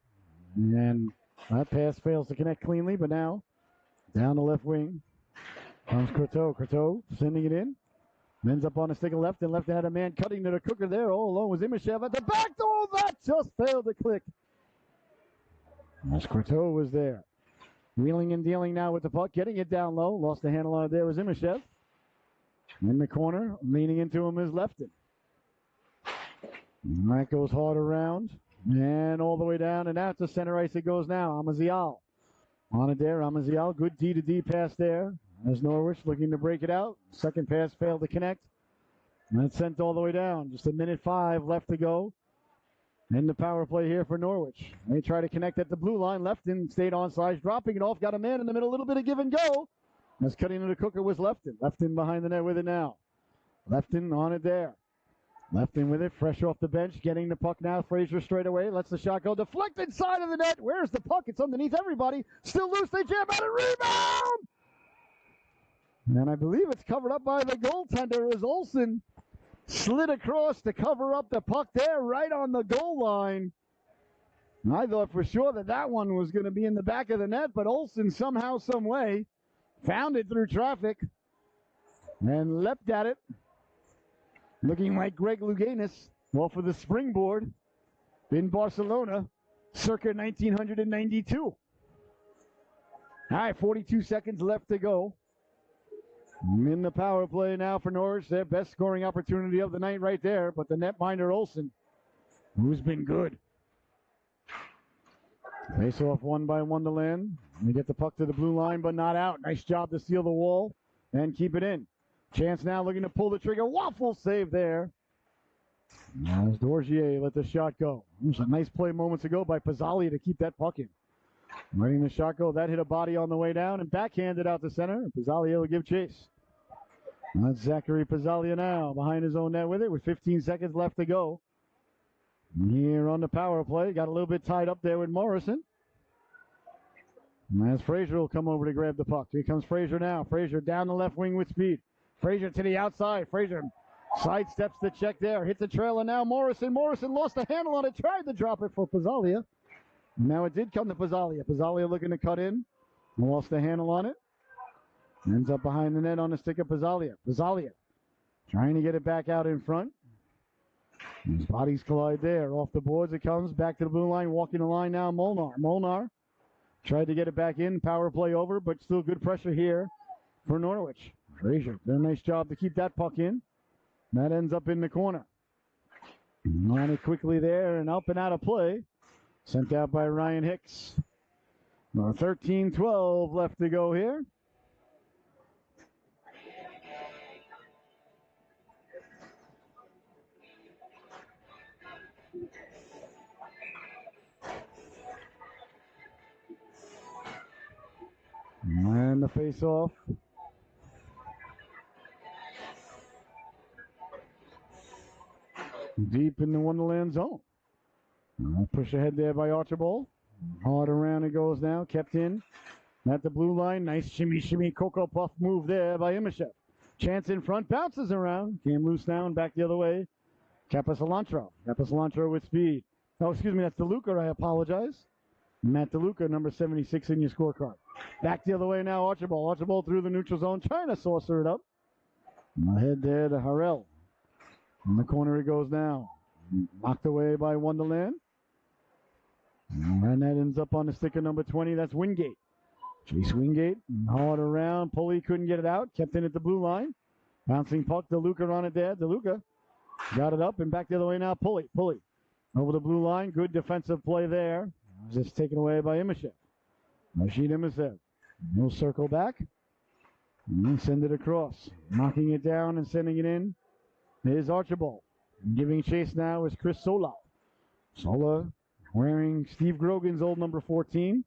And that pass fails to connect cleanly, but now down the left wing comes Croteau. Croteau sending it in. Ends up on the stick of left, and left had a man cutting to the cooker there. All alone was Imashev at the back door. That just failed to click. As Croteau was there. Wheeling and dealing now with the puck, getting it down low. Lost the handle on it there was Imashev. In the corner, leaning into him is Lefton. And that goes hard around. And all the way down, and out to center ice it goes now. Amazial on it there. Amazial, good D-to-D pass there. As Norwich looking to break it out. Second pass failed to connect. And it's sent all the way down. Just 1:05 left to go. In the power play here for Norwich. They try to connect at the blue line. Lefton stayed on sides, dropping it off. Got a man in the middle, a little bit of give and go. As cutting to the cooker was Lefton. Lefton behind the net with it now. Lefton on it there. Lefton with it, fresh off the bench, getting the puck now. Frazier straight away, lets the shot go. Deflected side of the net. Where's the puck? It's underneath everybody. Still loose, they jam out a rebound! And I believe it's covered up by the goaltender as Olsen slid across to cover up the puck there right on the goal line. And I thought for sure that that one was going to be in the back of the net, but Olsen somehow, some way, found it through traffic and leapt at it. Looking like Greg Louganis off of the springboard in Barcelona circa 1992. All right, 42 seconds left to go. In the power play now for Norwich, their best scoring opportunity of the night right there, but the netminder Olsen, who's been good. Face off won by Wonderland. They get the puck to the blue line, but not out. Nice job to steal the wall and keep it in. Chance now looking to pull the trigger. Waffle save there. As Dorgier let the shot go. It was a nice play moments ago by Pizzalia to keep that puck in. Letting the shot go. That hit a body on the way down and backhanded out to center. Pizzalia will give chase. That's Zachary Pizzalia now behind his own net with it with 15 seconds left to go. Here on the power play. Got a little bit tied up there with Morrison. And as Frazier will come over to grab the puck. Here comes Frazier now. Frazier down the left wing with speed. Frazier to the outside. Frazier sidesteps the check there. Hit the trailer now. Morrison lost the handle on it. Tried to drop it for Pizzalia. Now it did come to Pizzalia. Pizzalia looking to cut in. Lost the handle on it. Ends up behind the net on the stick of Pizzalia. Pizzalia trying to get it back out in front. His bodies collide there. Off the boards it comes. Back to the blue line. Walking the line now. Molnar tried to get it back in. Power play over, but still good pressure here for Norwich. Frazier did a nice job to keep that puck in. That ends up in the corner. On it quickly there and up and out of play. Sent out by Ryan Hicks. 13-12 left to go here. And the face-off. Deep in the Wonderland zone. Push ahead there by Archibald. Hard around it goes now. Kept in at the blue line. Nice shimmy, Cocoa Puff move there by Imashev. Chance in front. Bounces around. Came loose now and back the other way. Capicilantro. Capicilantro with speed. Oh, excuse me. That's DeLuca. I apologize. Matt DeLuca, number 76 in your scorecard. Back the other way now. Archibald. Archibald through the neutral zone. Trying to saucer it up. Ahead there to Harrell. In the corner it goes now. Knocked away by Wonderland. And that ends up on the sticker number 20. That's Wingate. Chase Wingate. Hard around. Pulley couldn't get it out. Kept in at the blue line. Bouncing puck. DeLuca on it there. DeLuca got it up and back the other way now. Pulley. Over the blue line. Good defensive play there. Just taken away by Imashev. Rashid Imashev. He'll circle back. And send it across. Knocking it down and sending it in is Archibald. Giving chase now is Chris Sola. Sola wearing Steve Grogan's old number 14.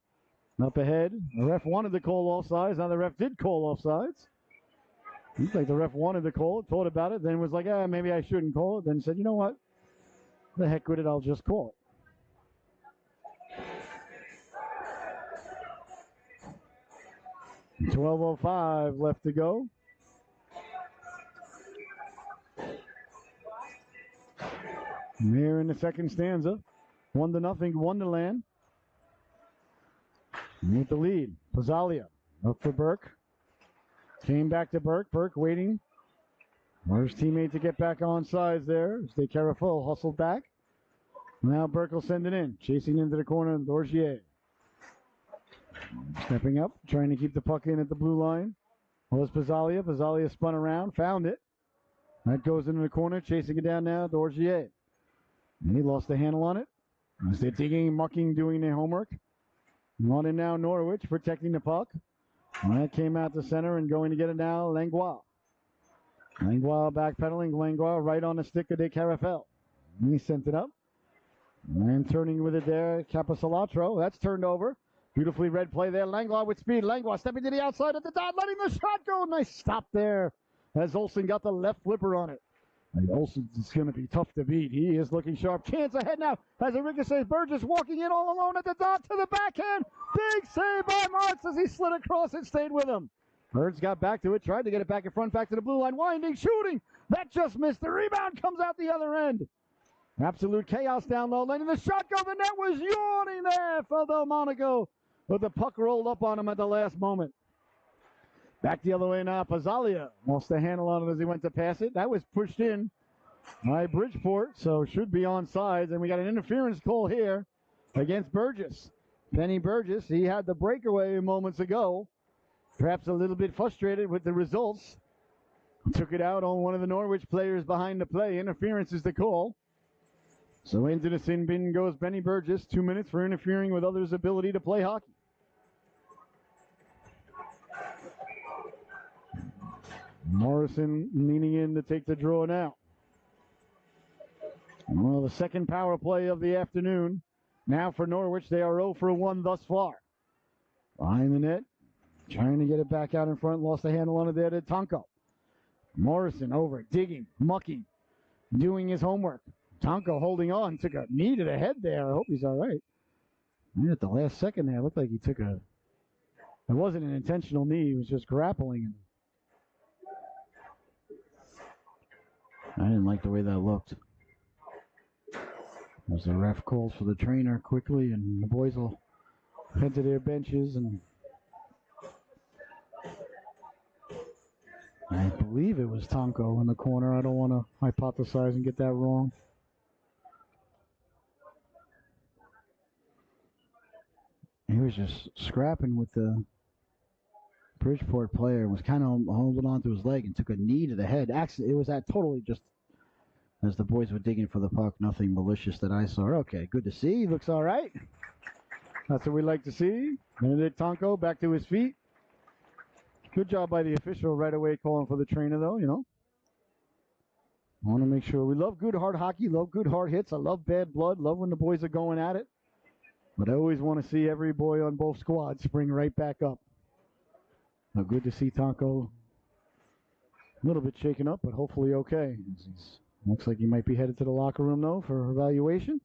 Up ahead. The ref wanted to call offsides. Now the ref did call offsides. Looks like the ref wanted to call it, thought about it, then was like, maybe I shouldn't call it. Then said, you know what? The heck with it, I'll just call it. 12:05 left to go. Here in the second stanza. 1-0 Wonderland. With the lead. Pizzalia up for Burke. Came back to Burke. Burke waiting for his teammate to get back on sides there. Stay careful. Hustled back. Now Burke will send it in. Chasing into the corner. Dorgier. Stepping up. Trying to keep the puck in at the blue line. Was Pizzalia. Pizzalia spun around. Found it. That goes into the corner. Chasing it down now. Dorgier. And he lost the handle on it. As they're digging, mucking, doing their homework. On in now Norwich, protecting the puck. And that came out to center and going to get it now, Langlois. Langlois backpedaling. Langlois right on the stick of De Carafel. And he sent it up. And turning with it there, Capicilantro. That's turned over. Beautifully read play there. Langlois with speed. Langlois stepping to the outside of the dot, letting the shot go. Nice stop there as Olsen got the left flipper on it. Olsen is going to be tough to beat. He is looking sharp. Chance ahead now as a ricochet. Burgess walking in all alone at the dot to the backhand. Big save by Martz as he slid across and stayed with him. Birds got back to it, tried to get it back in front, back to the blue line, winding, shooting. That just missed. The rebound comes out the other end. Absolute chaos down low, letting the shot go. The net was yawning there for Delmonico, but the puck rolled up on him at the last moment. Back the other way now, Pizzalia lost the handle on it as he went to pass it. That was pushed in by Bridgeport, so should be on sides. And we got an interference call here against Burgess. Benny Burgess. He had the breakaway moments ago. Perhaps a little bit frustrated with the results. Took it out on one of the Norwich players behind the play. Interference is the call. So into the sin bin goes Benny Burgess. 2 minutes for interfering with others' ability to play hockey. Morrison leaning in to take the draw now. Well, the second power play of the afternoon. Now for Norwich, they are 0 for 1 thus far. Behind the net, trying to get it back out in front. Lost the handle on it there to Tonko. Morrison over, digging, mucking, doing his homework. Tonko holding on, took a knee to the head there. I hope he's all right. And at the last second there, it looked like he took a... It wasn't an intentional knee, he was just grappling. I didn't like the way that looked. As the ref calls for the trainer quickly, and the boys will head to their benches. And I believe it was Tonko in the corner. I don't want to hypothesize and get that wrong. He was just scrapping with the Bridgeport player, was kind of holding on to his leg and took a knee to the head. Actually, it was that totally just as the boys were digging for the puck. Nothing malicious that I saw. Okay, good to see. He looks all right. That's what we like to see. Benedict Tonko back to his feet. Good job by the official right away calling for the trainer, though, you know. I want to make sure. We love good, hard hockey, love good, hard hits. I love bad blood, love when the boys are going at it. But I always want to see every boy on both squads spring right back up. Now, good to see Tonko a little bit shaken up, but hopefully okay. Looks like he might be headed to the locker room, though, for evaluation.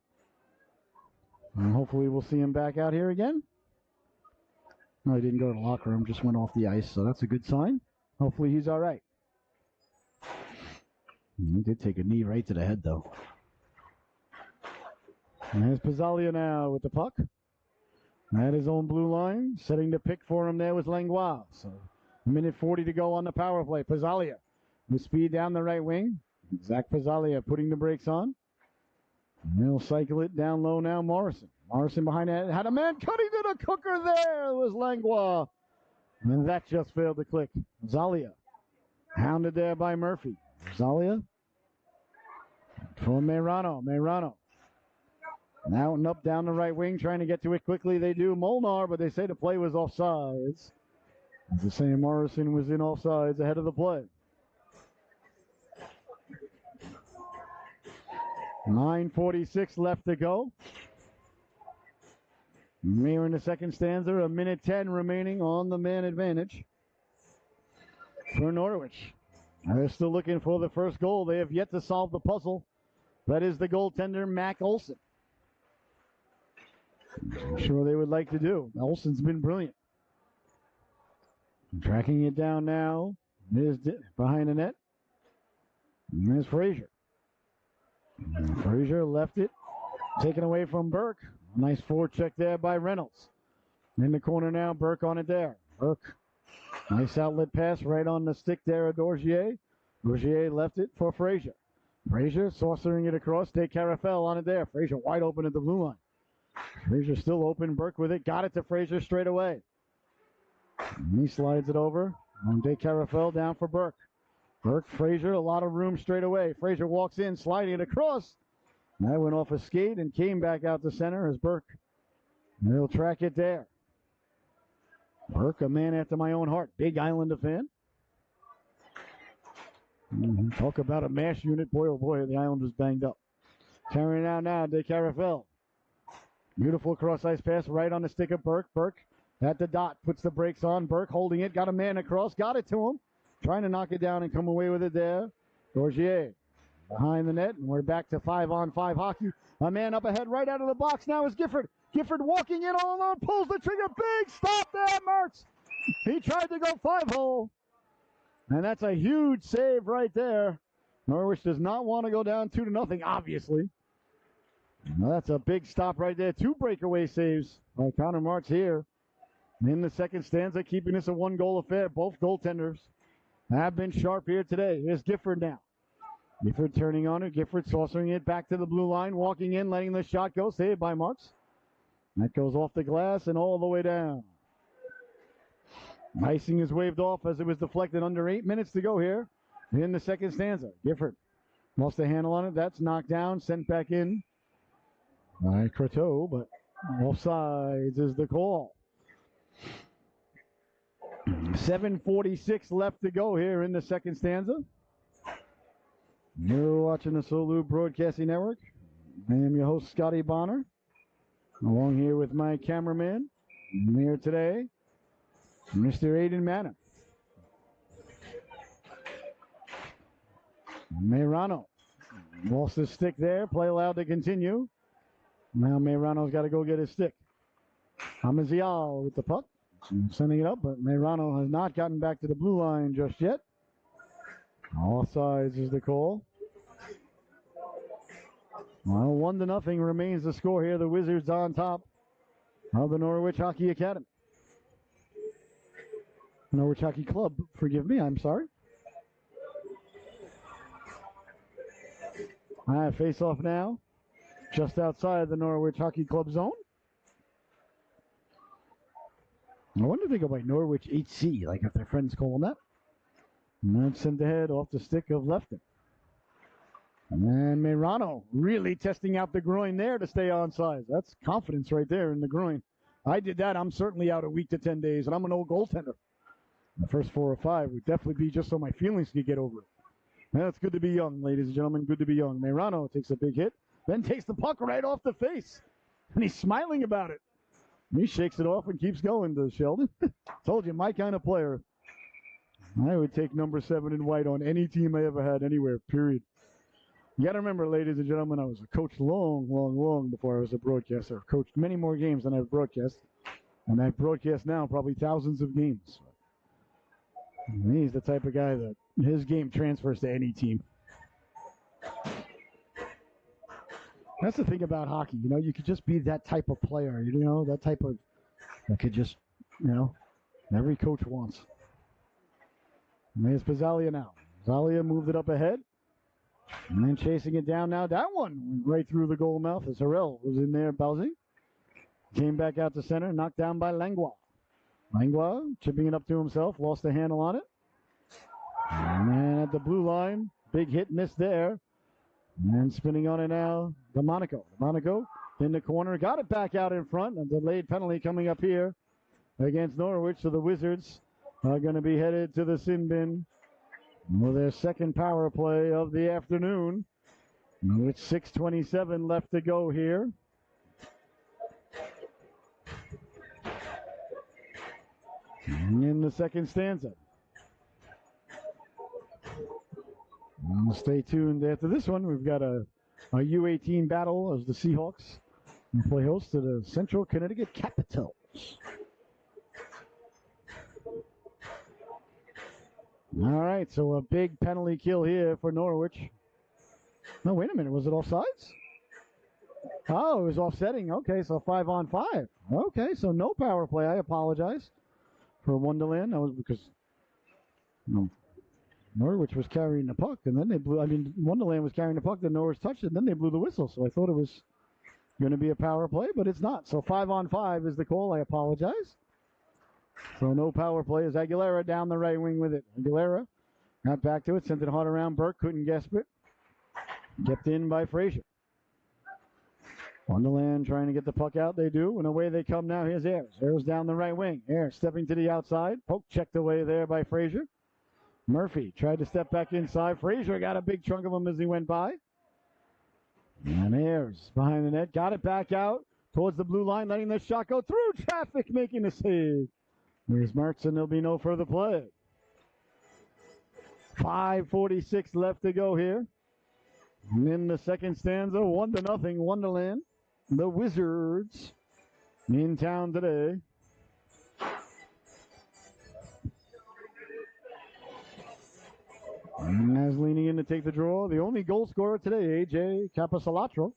And hopefully we'll see him back out here again. No, he didn't go to the locker room, just went off the ice, so that's a good sign. Hopefully he's all right. He did take a knee right to the head, though. And there's Pizzalia now with the puck. At his own blue line. Setting the pick for him there was Langlois. So, 1:40 to go on the power play. Pizzalia with speed down the right wing. Zach Pizzalia putting the brakes on. And he'll cycle it down low now, Morrison. Morrison behind it. Had a man cutting to the cooker there. It was Langlois. And that just failed to click. Pizzalia hounded there by Murphy. Pizzalia for Meirano. Meirano. Out and up down the right wing, trying to get to it quickly. They do. Molnar, but they say the play was offsides. They're saying Morrison was in offsides ahead of the play. 9:46 left to go. We're in the second stanza. 1:10 remaining on the man advantage for Norwich. They're still looking for the first goal. They have yet to solve the puzzle. That is the goaltender, Mac Olson. I'm sure they would like to do. Olson's been brilliant. Tracking it down now. There's behind the net. And there's Frazier. Frazier left it. Taken away from Burke. A nice forecheck there by Reynolds. In the corner now, Burke on it there. Burke. Nice outlet pass right on the stick there of Dorgier. Dorgier left it for Frazier. Frazier saucering it across. De Carafel on it there. Frazier wide open at the blue line. Frazier still open. Burke with it. Got it to Frazier straight away. And he slides it over. On De Carafel down for Burke. Burke, Frazier, a lot of room straight away. Frazier walks in, sliding it across. That went off a skate and came back out to center as Burke. He'll track it there. Burke, a man after my own heart. Big Islander fan. Talk about a mash unit. Boy, oh boy, the Islanders banged up. Carrying out now, De Carafel. Beautiful cross-ice pass right on the stick of Burke. Burke at the dot, puts the brakes on. Burke holding it, got a man across, got it to him. Trying to knock it down and come away with it there. Dorgier behind the net, and we're back to 5-on-5 hockey. A man up ahead right out of the box now is Gifford. Gifford walking in all alone, pulls the trigger. Big stop there, Mertz. He tried to go 5-hole. And that's a huge save right there. Norwich does not want to go down 2-0, obviously. Well, that's a big stop right there. 2 breakaway saves by Connor Martz here in the second stanza, keeping this a 1-goal affair. Both goaltenders have been sharp here today. Here's Gifford now. Gifford turning on it. Gifford saucering it back to the blue line, walking in, letting the shot go. Saved by Martz. That goes off the glass and all the way down. Icing is waved off as it was deflected. Under 8 minutes to go here in the second stanza. Gifford lost a handle on it. That's knocked down, sent back in by Croteau, but offsides is the call. 7:46 left to go here in the second stanza. You're watching the Solu Broadcasting Network. I am your host, Scotty Bonner, along here with my cameraman here today, Mr. Aiden Manor. Meirano lost his stick there. Play allowed to continue. Now Meirano's got to go get his stick. Amazial with the puck. Sending it up, but Meirano has not gotten back to the blue line just yet. Offsides is the call. Well, 1-0 remains the score here. The Wizards on top of the Norwich Hockey Academy. Norwich Hockey Club, forgive me, I'm sorry. All right, face off now. Just outside the Norwich Hockey Club zone. I wonder if they go by Norwich HC, like if their friends call them that. And that's sent ahead off the stick of Lefton. And Meirano really testing out the groin there to stay onside. That's confidence right there in the groin. I did that. I'm certainly out a week to 10 days, and I'm an old goaltender. The first 4 or 5 would definitely be just so my feelings could get over it. Well, it's good to be young, ladies and gentlemen. Good to be young. Meirano takes a big hit, then takes the puck right off the face. And he's smiling about it. He shakes it off and keeps going, does Sheldon. Told you, my kind of player. I would take number 7 in white on any team I ever had anywhere, period. You got to remember, ladies and gentlemen, I was a coach long before I was a broadcaster. I've coached many more games than I've broadcast. And I've broadcast now probably thousands of games. And he's the type of guy that his game transfers to any team. That's the thing about hockey. You know, you could just be that type of player. You know, that type of, that could just, you know, every coach wants. And there's Pizzalia now. Pizzalia moved it up ahead. And then chasing it down now. That one went right through the goal mouth as Harrell was in there bouncing. Came back out to center, knocked down by Langlois. Langlois chipping it up to himself, lost the handle on it. And then at the blue line, big hit miss there. And spinning on it now, DeMonico. DeMonico in the corner, got it back out in front. A delayed penalty coming up here against Norwich. So the Wizards are going to be headed to the sin bin with their second power play of the afternoon. With 6:27 left to go here. In the second stanza. Well, stay tuned after this one. We've got a U18 battle as the Seahawks play host to the Central Connecticut Capitals. All right, so a big penalty kill here for Norwich. No, wait a minute. Was it offsides? Oh, it was offsetting. Okay, so 5-on-5. Okay, so no power play. I apologize for Wonderland. That was because Norwich was carrying the puck, and then they blew. I mean, Wonderland was carrying the puck, then Norwich touched it, and then they blew the whistle. So I thought it was going to be a power play, but it's not. So 5-on-5 is the call. I apologize. So no power play as Aguilera down the right wing with it. Aguilera got back to it, sent it hard around. Burke couldn't guess it. Kept in by Frazier. Wonderland trying to get the puck out. They do, and away they come now. Here's Ayers. Ayers down the right wing. Ayers stepping to the outside. Poke checked away there by Frazier. Murphy tried to step back inside. Frazier got a big chunk of him as he went by. And Ayers behind the net. Got it back out towards the blue line, letting the shot go through traffic, making the save. There's Mertz, and there'll be no further play. 5:46 left to go here. And in the second stanza, 1-0 Wonderland. The Wizards in town today. And as leaning in to take the draw, the only goal scorer today, A.J. Caposalatro.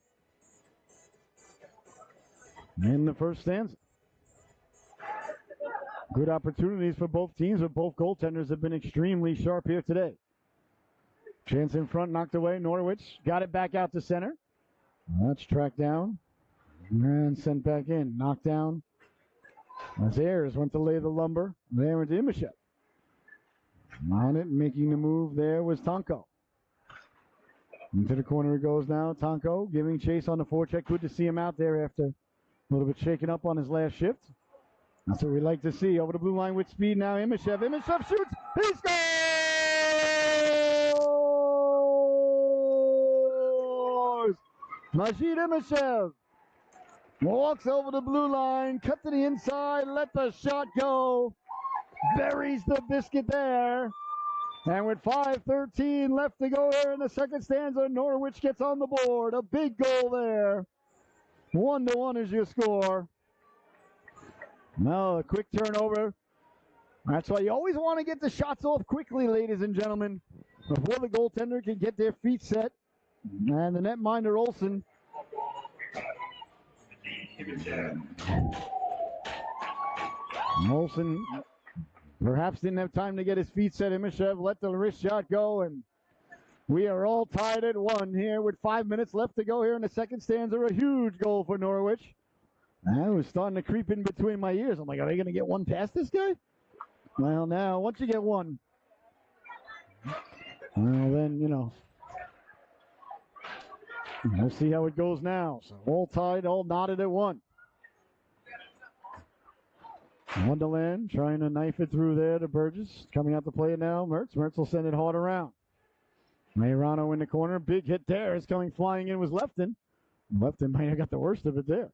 In the first stanza. Good opportunities for both teams, but both goaltenders have been extremely sharp here today. Chance in front, knocked away. Norwich got it back out to center. That's tracked down And sent back in. Knocked down. As Ayers went to lay the lumber. There went Imashek. On it, making the move there was Tonko. Into the corner it goes now. Tonko giving chase on the forecheck. Good to see him out there after a little bit shaken up on his last shift. That's what we like to see. Over the blue line with speed now. Imashev. Imashev shoots. He scores! Majid Imashev walks over the blue line, cut to the inside, let the shot go. Buries the biscuit there. And with 5:13 left to go here in the second stanza, Norwich gets on the board. A big goal there. 1-1 is your score. Now a quick turnover. That's why you always want to get the shots off quickly, ladies and gentlemen, before the goaltender can get their feet set. And the netminder Olsen. Olsen perhaps didn't have time to get his feet set. Imashev let the wrist shot go, and we are all tied at 1 here with 5 minutes left to go here in the second stanza. A huge goal for Norwich. I was starting to creep in between my ears. I'm like, are they going to get one past this guy? Well, now, once you get one, well, then, you know, we'll see how it goes now. So all tied, all knotted at 1. Wonderland trying to knife it through there to Burgess. Coming out to play it now. Mertz. Mertz will send it hard around. Mayrano in the corner. Big hit there. Is coming flying in was Lefton. Lefton might have got the worst of it there.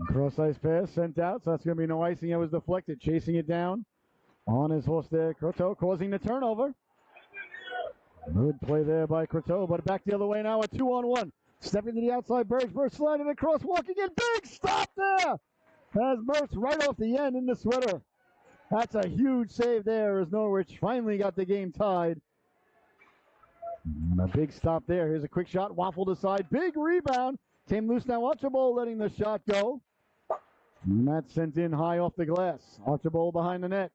Cross ice pass sent out, so that's going to be no icing. It was deflected. Chasing it down on his horse there. Croteau causing the turnover. Good play there by Croteau, but back the other way now. A 2-on-1. Stepping to the outside. Bergsberg sliding across. Walking in. Big stop there. As Mertz right off the end in the sweater. That's a huge save there as Norwich finally got the game tied. And a big stop there. Here's a quick shot. Waffled aside. Big rebound. Came loose now. Archibald letting the shot go. And that's sent in high off the glass. Archibald behind the net.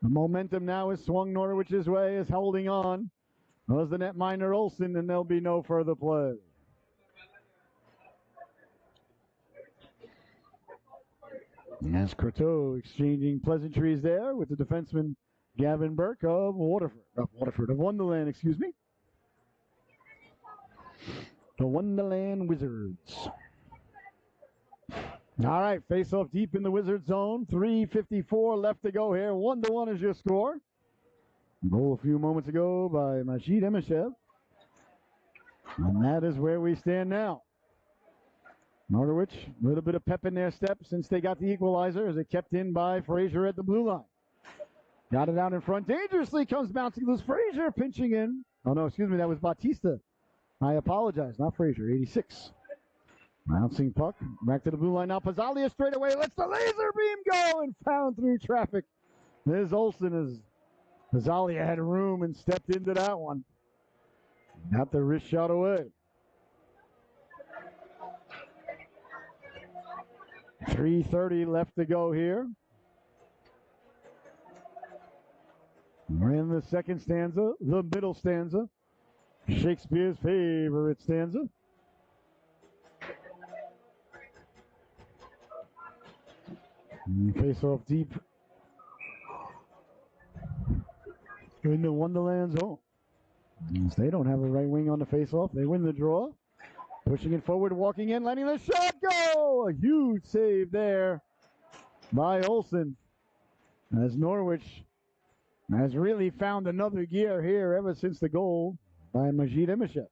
The momentum now is swung Norwich's way, is holding on. Was the netminder Olsen, and there'll be no further play. As Croteau exchanging pleasantries there with the defenseman Gavin Burke of Wonderland, excuse me. The Wonderland Wizards. All right, face off deep in the Wizard zone. 3:54 left to go here. 1-1 is your score. Goal a few moments ago by Majid Imashev. And that is where we stand now. Norwich, a little bit of pep in their step since they got the equalizer as it kept in by Frazier at the blue line. Got it out in front. Dangerously comes bouncing loose. Frazier pinching in. Oh, no, excuse me. That was Bautista. I apologize. Not Frazier. 86. Bouncing puck. Back to the blue line now. Pizzalia straight away. Lets the laser beam go and found through traffic. There's Olsen as Pizzalia had room and stepped into that one. Got the wrist shot away. 3:30 left to go here. We're in the second stanza, the middle stanza. Shakespeare's favorite stanza. Face off deep in the Wonderland zone. They don't have a right wing on the face off. They win the draw. Pushing it forward, walking in, letting the shot go. A huge save there by Olsen. As Norwich has really found another gear here ever since the goal by Majid Imashev.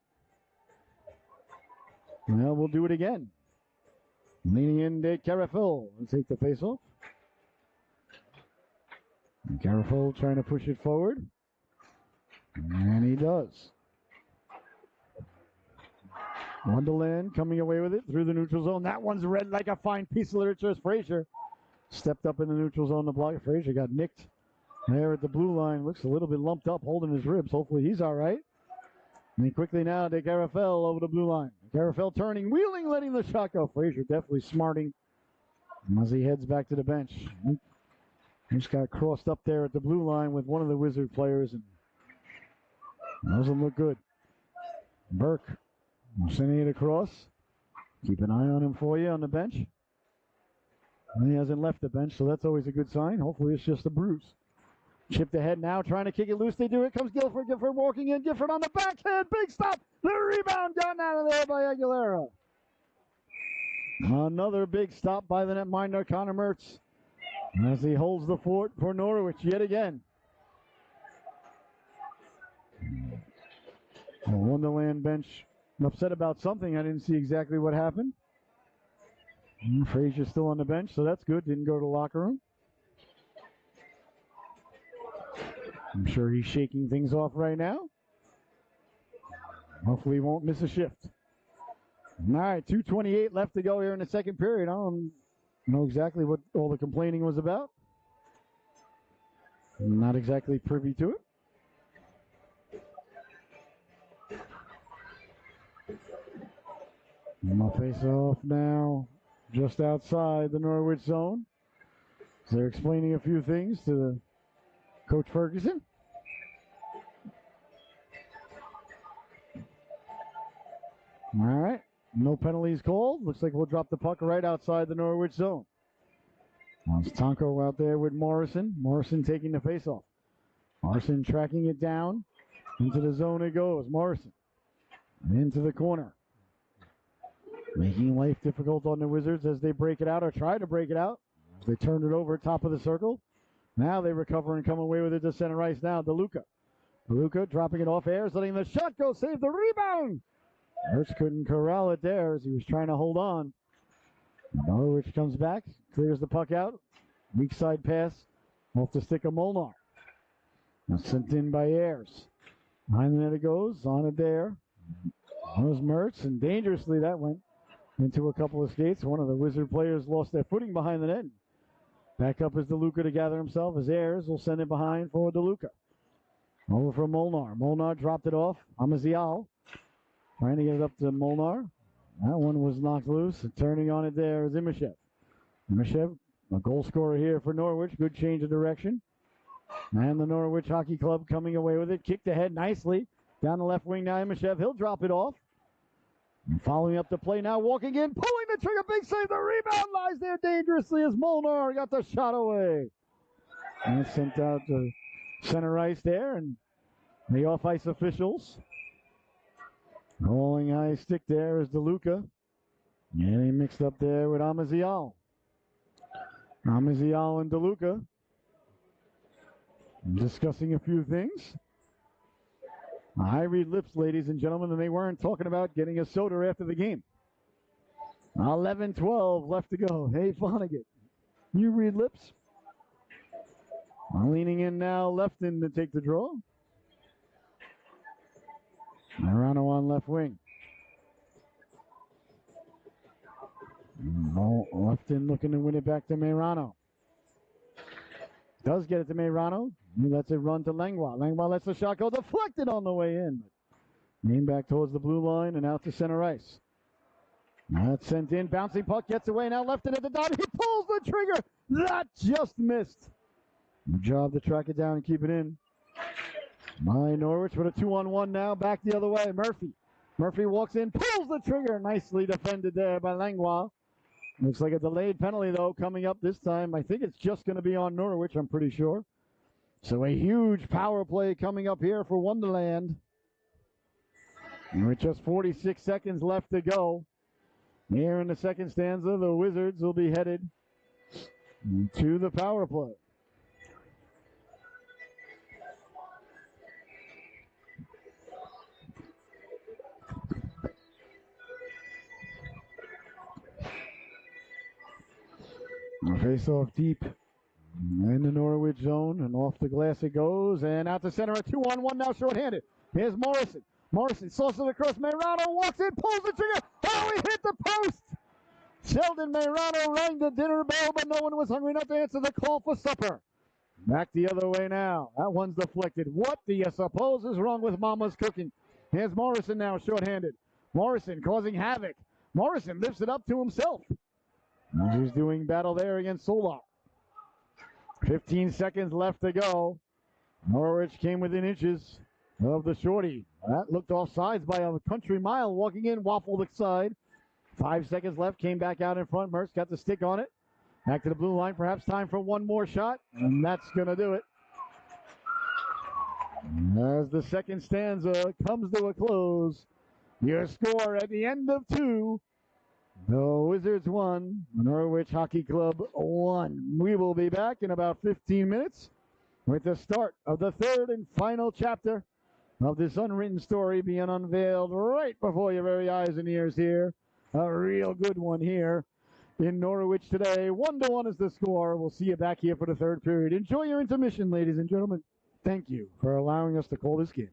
Well, we'll do it again. Leaning in to Carafil and take the face off. Carafil trying to push it forward. And he does. Wonderland coming away with it through the neutral zone. That one's read like a fine piece of literature as Frazier stepped up in the neutral zone to block. Frazier got nicked there at the blue line. Looks a little bit lumped up, holding his ribs. Hopefully he's all right. And then quickly now to Garafel over the blue line. Garafel turning, wheeling, letting the shot go. Frazier definitely smarting as he heads back to the bench. He just got crossed up there at the blue line with one of the Wizard players, and doesn't look good. Burke sending it across. Keep an eye on him for you on the bench. He hasn't left the bench, so that's always a good sign. Hopefully it's just a bruise. Chipped ahead now, trying to kick it loose. They do it. Comes Gifford. Gifford walking in. Gifford on the backhand. Big stop. The rebound gotten out of there by Aguilera. Another big stop by the netminder, Connor Mertz, as he holds the fort for Norwich yet again. The Wonderland bench upset about something. I didn't see exactly what happened. Frazier's still on the bench, so that's good. Didn't go to the locker room. I'm sure he's shaking things off right now. Hopefully he won't miss a shift. All right, 2:28 left to go here in the second period. I don't know exactly what all the complaining was about. I'm not exactly privy to it. My face off now, just outside the Norwich zone. So they're explaining a few things to Coach Ferguson. All right, no penalties called. Looks like we'll drop the puck right outside the Norwich zone. It's Tonko out there with Morrison. Morrison taking the face-off. Morrison tracking it down. Into the zone it goes. Morrison into the corner. Making life difficult on the Wizards as they break it out or try to break it out. They turned it over top of the circle. Now they recover and come away with it to center ice now. DeLuca. DeLuca dropping it off Ayers, letting the shot go. Save the rebound. Hurts couldn't corral it there as he was trying to hold on. Norwich comes back, clears the puck out. Weak side pass off the stick of Molnar. Now sent in by Ayers. Behind the net it goes. On it there. That was Mertz, and dangerously that went into a couple of skates. One of the Wizard players lost their footing behind the net. Back up is DeLuca to gather himself as Ayers will send it behind for DeLuca. Over from Molnar. Molnar dropped it off. Amazial trying to get it up to Molnar. That one was knocked loose. And turning on it there is Imashev. Imashev, a goal scorer here for Norwich. Good change of direction. And the Norwich Hockey Club coming away with it. Kicked ahead nicely. Down the left wing now, Imashev. He'll drop it off. And following up the play now, walking in, pulling the trigger. Big save. The rebound lies there dangerously as Molnar got the shot away. And it's sent out to center ice there. And the off-ice officials. Rolling high stick there is DeLuca. And he mixed up there with Amazial. Amazial and DeLuca discussing a few things. I read lips, ladies and gentlemen, and they weren't talking about getting a soda after the game. 11-12 left to go. Hey, Vonnegut, you read lips? Leaning in now, Lefton to take the draw. Meirano on left wing. Lefton looking to win it back to Meirano. Does get it to Meirano. He lets it run to Langlois. Langlois lets the shot go deflected on the way in. Aimed back towards the blue line and out to center ice. Now that's sent in. Bouncing puck gets away. Now Lefton at the dot. He pulls the trigger. That just missed. Good job to track it down and keep it in. My Norwich with a 2-on-1 now. Back the other way. Murphy. Murphy walks in. Pulls the trigger. Nicely defended there by Langlois. Looks like a delayed penalty, though, coming up this time. I think it's just going to be on Norwich, I'm pretty sure. So a huge power play coming up here for Wonderland. And with just 46 seconds left to go. Here in the second stanza, the Wizards will be headed to the power play. Face off deep in the Norwich zone, and off the glass it goes, and out to center, a 2-on-1 now shorthanded. Here's Morrison. Morrison sauces it across. Meirano walks in, pulls the trigger. Oh, he hit the post. Sheldon Meirano rang the dinner bell, but no one was hungry enough to answer the call for supper. Back the other way now. That one's deflected. What do you suppose is wrong with Mama's cooking? Here's Morrison now shorthanded. Morrison causing havoc. Morrison lifts it up to himself. He's doing battle there against Solar. 15 seconds left to go. Norwich came within inches of the shorty. That looked offsides by a country mile. Walking in, waffled aside. 5 seconds left. Came back out in front. Mertz got the stick on it. Back to the blue line. Perhaps time for one more shot. And that's going to do it. As the second stanza comes to a close, your score at the end of 2, the Wizards 1, Norwich Hockey Club 1. We will be back in about 15 minutes with the start of the third and final chapter of this unwritten story being unveiled right before your very eyes and ears here. A real good one here in Norwich today. 1-1 is the score. We'll see you back here for the third period. Enjoy your intermission, ladies and gentlemen. Thank you for allowing us to call this game.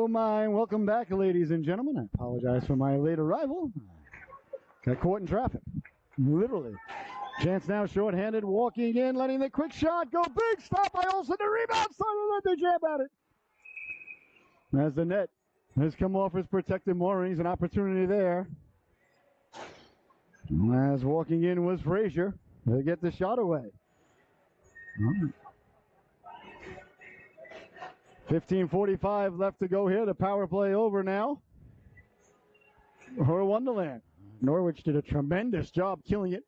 Oh my, welcome back, ladies and gentlemen. I apologize for my late arrival. Got caught in traffic, literally. Chance now shorthanded, walking in, letting the quick shot go. Big stop by Olsen. The rebound started, let the jab at it. As the net has come off his protected moorings, an opportunity there. As walking in was Frazier. They get the shot away. 15:45 left to go here. The power play over now for Wonderland. Norwich did a tremendous job killing it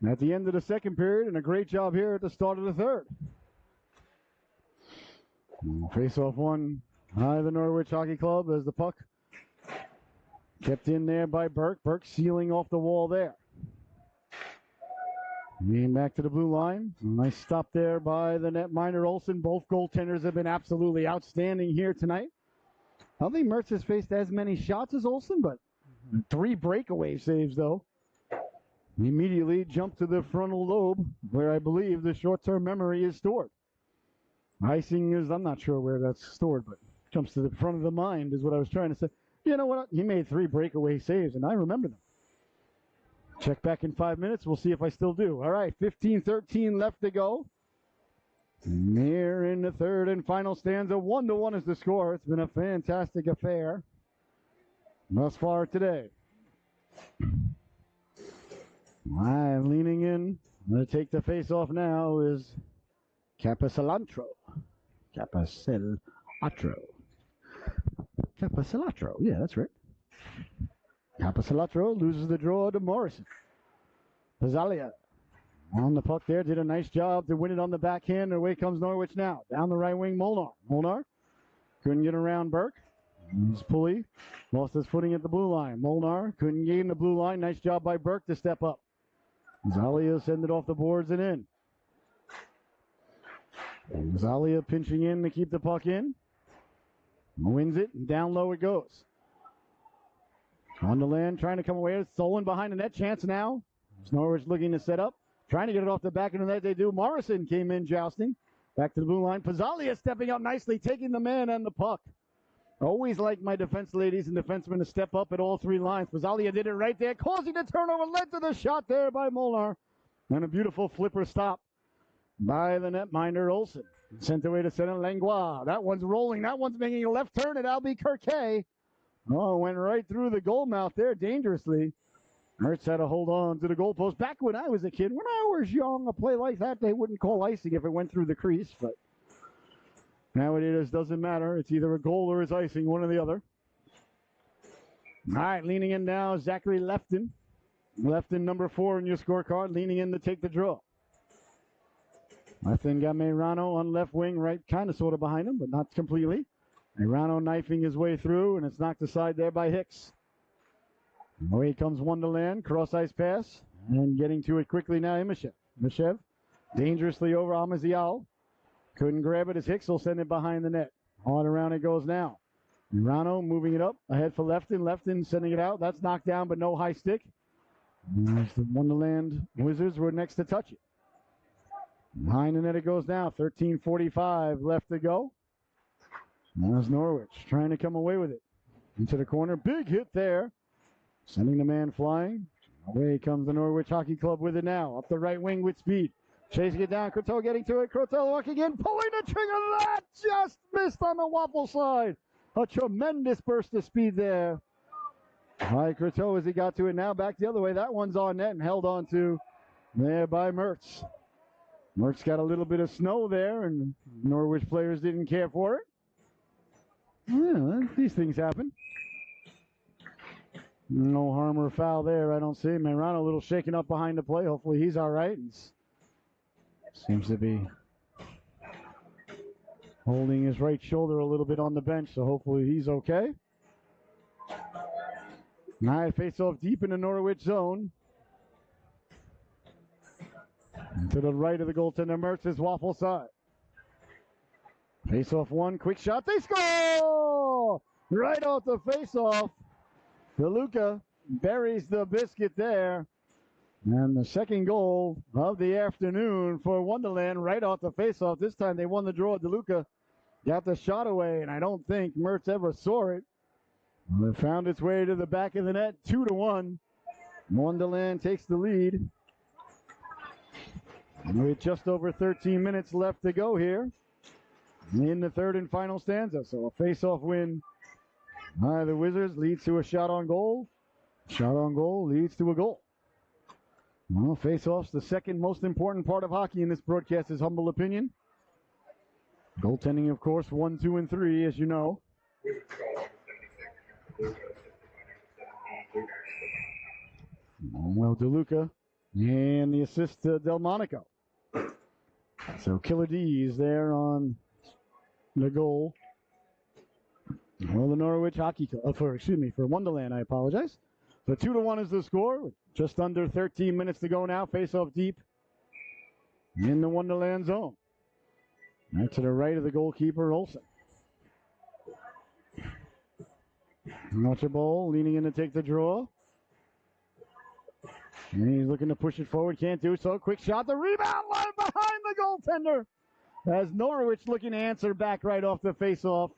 at the end of the second period, and a great job here at the start of the third. Face-off one by the Norwich Hockey Club as the puck kept in there by Burke. Burke sealing off the wall there. Getting back to the blue line. Nice stop there by the netminder Olsen. Both goaltenders have been absolutely outstanding here tonight. I don't think Mertz has faced as many shots as Olsen, but 3 breakaway saves, though. He immediately jumped to the frontal lobe, where I believe the short-term memory is stored. Icing is, I'm not sure where that's stored, but jumps to the front of the mind is what I was trying to say. You know what? He made 3 breakaway saves, and I remember them. Check back in 5 minutes. We'll see if I still do. All right, 15:13 left to go. Near in the third and final stanza. 1-1 is the score. It's been a fantastic affair thus far today. I'm leaning in. I'm going to take the face off now is Capacilantro. Capacilantro. Yeah, that's right. Capacilantro loses the draw to Morrison. Pizzalia on the puck there. Did a nice job to win it on the backhand. Away comes Norwich now. Down the right wing, Molnar. Molnar couldn't get around Burke. Pulley lost his footing at the blue line. Molnar couldn't gain the blue line. Nice job by Burke to step up. Zalia send it off the boards and in. Zalia pinching in to keep the puck in. Wins it, and down low it goes. Wonderland trying to come away. It's stolen behind the net. Chance now. Norwich looking to set up. Trying to get it off the back of the net. They do. Morrison came in jousting. Back to the blue line. Pizzalia stepping up nicely, taking the man and the puck. Always like my defense ladies and defensemen to step up at all 3 lines. Pizzalia did it right there, causing the turnover. Led to the shot there by Molnar. And a beautiful flipper stop by the netminder Olsen. Sent away to center Langlois. That one's rolling. That one's making a left turn at Albuquerque. Oh, went right through the goal mouth there dangerously. Mertz had to hold on to the goalpost. Back when I was a kid, when I was young, a play like that, they wouldn't call icing if it went through the crease. But nowadays, it doesn't matter. It's either a goal or it's icing, one or the other. All right, leaning in now, Zachary Lefton. Lefton, number 4 in your scorecard, leaning in to take the draw. Lefton got Meirano on left wing, right, kind of sort of behind him, but not completely. Meirano knifing his way through, and it's knocked aside there by Hicks. Away comes Wonderland, cross-ice pass, and getting to it quickly now, Mishev dangerously over Amazial. Couldn't grab it as Hicks will send it behind the net. On around it goes now. Meirano moving it up, ahead for Lefton. Lefton sending it out. That's knocked down, but no high stick. As the Wonderland Wizards were next to touch it. Behind the net it goes now. 13:45 left to go. There's Norwich trying to come away with it. Into the corner. Big hit there. Sending the man flying. Away comes the Norwich Hockey Club with it now. Up the right wing with speed. Chasing it down. Croteau getting to it. Croteau walking in. Pulling the trigger. That just missed on the waffle side. A tremendous burst of speed there. By Croteau as he got to it now. Back the other way. That one's on net and held on to there by Mertz. Mertz got a little bit of snow there, and Norwich players didn't care for it. Yeah, these things happen. No harm or foul there, I don't see. Meirano a little shaken up behind the play. Hopefully he's all right. Seems to be holding his right shoulder a little bit on the bench, so hopefully he's okay. Now face off deep in the Norwich zone. To the right of the goaltender, Mertz's waffle side. Face off one, quick shot, they score! Right off the face off. DeLuca buries the biscuit there. And the second goal of the afternoon for Wonderland right off the face off. This time they won the draw. DeLuca got the shot away, and I don't think Mertz ever saw it. It found its way to the back of the net, 2-1. Wonderland takes the lead. With just over 13 minutes left to go here in the third and final stanza. So a face-off win by the Wizards leads to a shot on goal. Shot on goal leads to a goal. Well, face-off's the second most important part of hockey in this broadcast's humble opinion. Goaltending, of course, 1, 2, and 3, as you know. Well, DeLuca and the assist to Delmonico. So Killer D is there on the goal. Well, the Norwich Hockey Club, for Wonderland, I apologize. So 2-1 is the score. Just under 13 minutes to go now. Face off deep in the Wonderland zone. Right to the right of the goalkeeper, Olsen. Archibald leaning in to take the draw. And he's looking to push it forward. Can't do so. Quick shot. The rebound line behind the goaltender. As Norwich looking to answer back right off the face-off.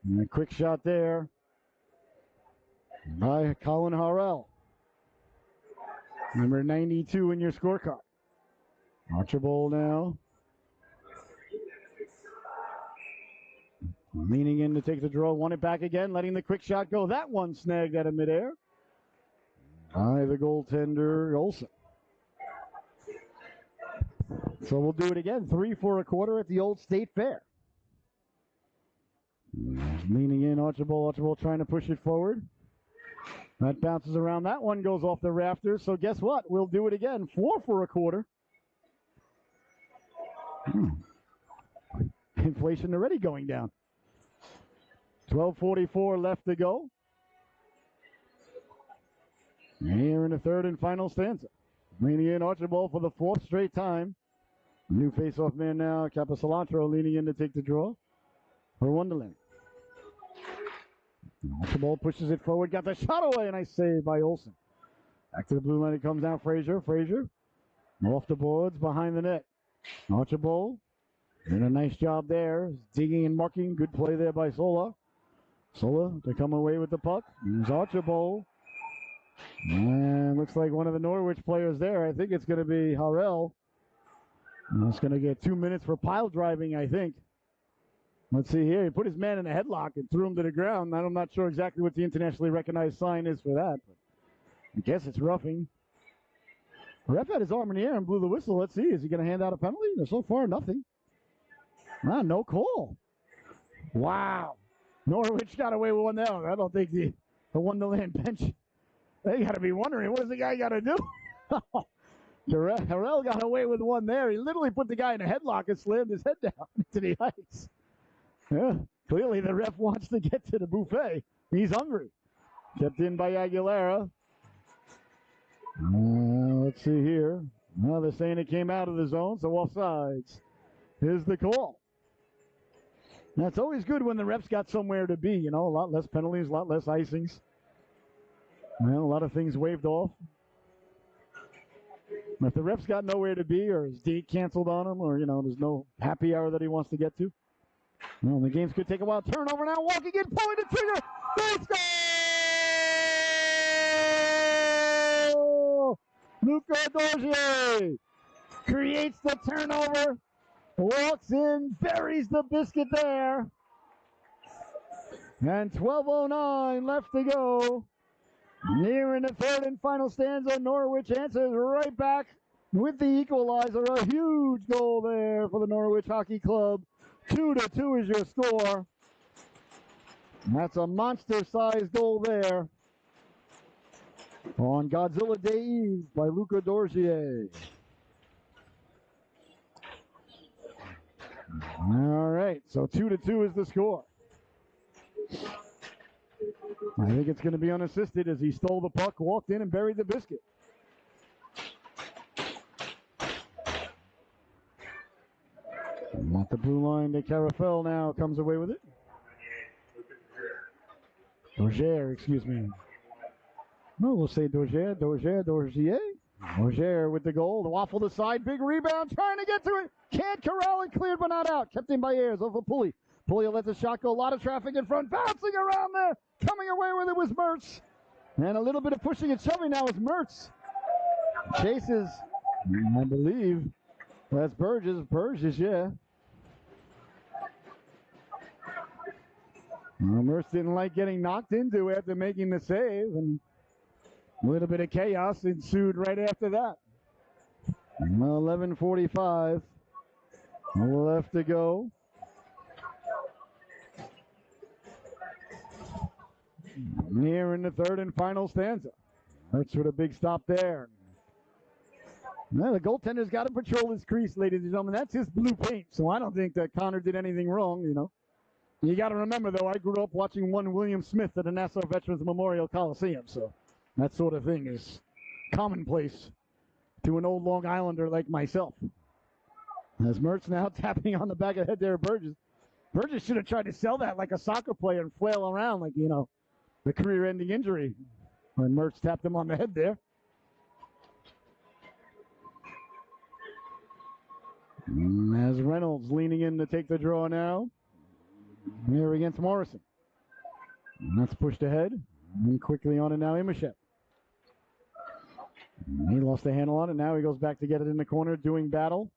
And a quick shot there by Colin Harrell. Number 92 in your scorecard. Archibald now. Leaning in to take the draw. Won it back again. Letting the quick shot go. That one snagged out of midair by the goaltender, Olsen. So we'll do it again. 3 for a quarter at the old State Fair. Leaning in, Archibald trying to push it forward. That bounces around. That one goes off the rafters. So guess what? We'll do it again. 4 for a quarter. Inflation already going down. 12:44 left to go. Here in the third and final stanza. Leaning in, Archibald for the 4th straight time. New face-off man now, Capicilantro leaning in to take the draw for Wonderland. Archibald pushes it forward, got the shot away, and nice save by Olsen. Back to the blue line, it comes down, Frazier off the boards, behind the net. Archibald doing a nice job there, digging and marking, good play there by Sola. Sola to come away with the puck. Here's Archibald. And looks like one of the Norwich players there. I think it's going to be Harrell. And it's going to get 2 minutes for pile driving, I think. Let's see here. He put his man in a headlock and threw him to the ground. I'm not sure exactly what the internationally recognized sign is for that. But I guess it's roughing. The ref had his arm in the air and blew the whistle. Let's see. Is he going to hand out a penalty? So far, nothing. No call. Wow. Norwich got away with one there. I don't think the Wonderland bench, they got to be wondering, what does the guy got to do? Harrell got away with one there. He literally put the guy in a headlock and slammed his head down into the ice. Yeah, clearly the ref wants to get to the buffet. He's hungry. Kept in by Aguilera. Let's see here. Well, they're saying it came out of the zone, so offsides. Here's the call. Now, it's always good when the ref's got somewhere to be, a lot less penalties, a lot less icings. Well, a lot of things waved off. If the ref's got nowhere to be or his date canceled on him or, there's no happy hour that he wants to get to, well, the games could take a while. Turnover now, walking in, pulling the trigger. They score! Luca Dorgier creates the turnover. Walks in, buries the biscuit there. And 12:09 left to go. Near in the third and final stanza, Norwich answers right back with the equalizer. A huge goal there for the Norwich Hockey Club. 2-2 is your score. That's a monster-sized goal there on Godzilla Day Eve by Luca Dorgier. All right, so 2-2 is the score. I think it's going to be unassisted as he stole the puck, walked in, and buried the biscuit. At the blue line, the Carafel now comes away with it. Dorgier, excuse me. No, we'll say Dorgier. Roger with the goal. The waffle to side. Big rebound. Trying to get to it. Can't corral it. Cleared but not out. Kept in by Ayers over Pulley. Pulley lets the shot go. A lot of traffic in front. Bouncing around there. Coming away with it was Mertz. And a little bit of pushing and shoving now is Mertz. Chases, I believe. That's Burgess. Burgess, yeah. Well, Mertz didn't like getting knocked into after making the save, and a little bit of chaos ensued right after that. 11:45 left to go. Here in the third and final stanza. Mertz with a big stop there. Well, the goaltender's got to patrol his crease, ladies and gentlemen. That's his blue paint, so I don't think that Connor did anything wrong, you know. You got to remember, though, I grew up watching one William Smith at the Nassau Veterans Memorial Coliseum, so that sort of thing is commonplace to an old Long Islander like myself. As Mertz now tapping on the back of the head there of Burgess. Burgess should have tried to sell that like a soccer player and flail around like, you know, the career-ending injury when Mertz tapped him on the head there. As Reynolds leaning in to take the draw now. Here against Morrison. And that's pushed ahead. And quickly on it now, Imashev. He lost the handle on it. Now he goes back to get it in the corner, doing battle.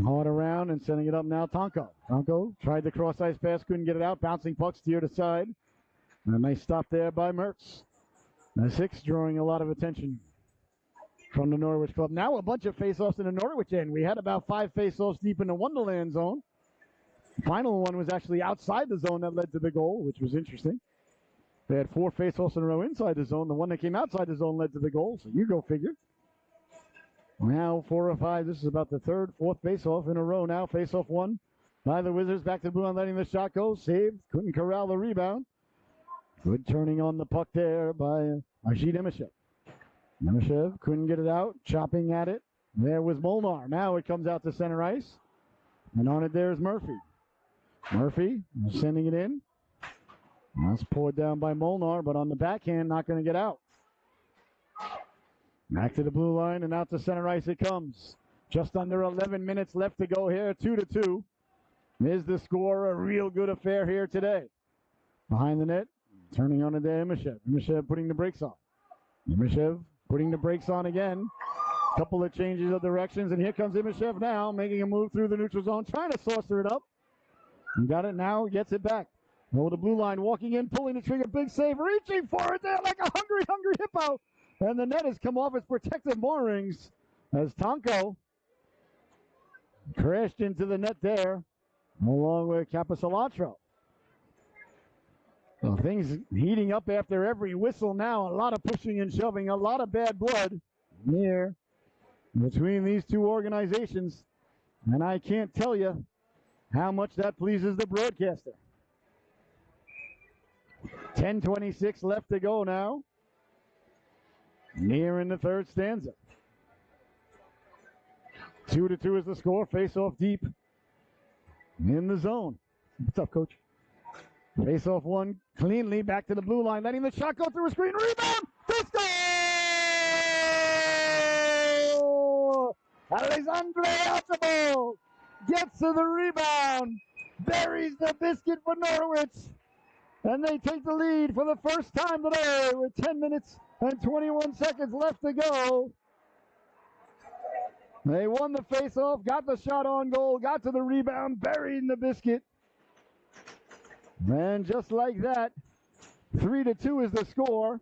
Hard around and sending it up now, Tonko. Tonko tried the cross-ice pass, couldn't get it out. Bouncing puck, steered aside. And a nice stop there by Mertz. The 6 drawing a lot of attention from the Norwich club. Now a bunch of face-offs in the Norwich end. We had about 5 face-offs deep in the Wonderland zone. The final one was actually outside the zone that led to the goal, which was interesting. They had 4 face-offs in a row inside the zone. The one that came outside the zone led to the goal, so you go figure. Now 4 or 5. This is about the 3rd, 4th face-off in a row now. Face-off 1 by the Wizards. Back to the blue line, letting the shot go. Saved. Couldn't corral the rebound. Good turning on the puck there by Ajit Imashev. Imashev couldn't get it out. Chopping at it. There was Molnar. Now it comes out to center ice. And on it there is Murphy. Murphy sending it in. That's poured down by Molnar, but on the backhand, not going to get out. Back to the blue line and out to center ice it comes. Just under 11 minutes left to go here, 2-2. Is the score a real good affair here today? Behind the net, turning on it there, Imashev. Imashev putting the brakes on. Imashev putting the brakes on again. Couple of changes of directions, and here comes Imashev now, making a move through the neutral zone, trying to saucer it up. He got it now, gets it back. Over the blue line, walking in, pulling the trigger, big save, reaching for it there like a hungry hippo. And the net has come off its protective moorings as Tonko crashed into the net there, along with Capisolantro. Well, things heating up after every whistle now. A lot of pushing and shoving, a lot of bad blood here between these two organizations. And I can't tell you how much that pleases the broadcaster. 10:26 left to go now. Near in the third stanza. 2-2 is the score. Face off deep in the zone. What's up, coach? Face off 1 cleanly back to the blue line, letting the shot go through a screen. Rebound! To score! Alexandre Archibald gets to the rebound, buries the biscuit for Norwich, and they take the lead for the first time today with 10 minutes and 21 seconds left to go. They won the face-off, got the shot on goal, got to the rebound, buried in the biscuit. And just like that, 3-2 is the score.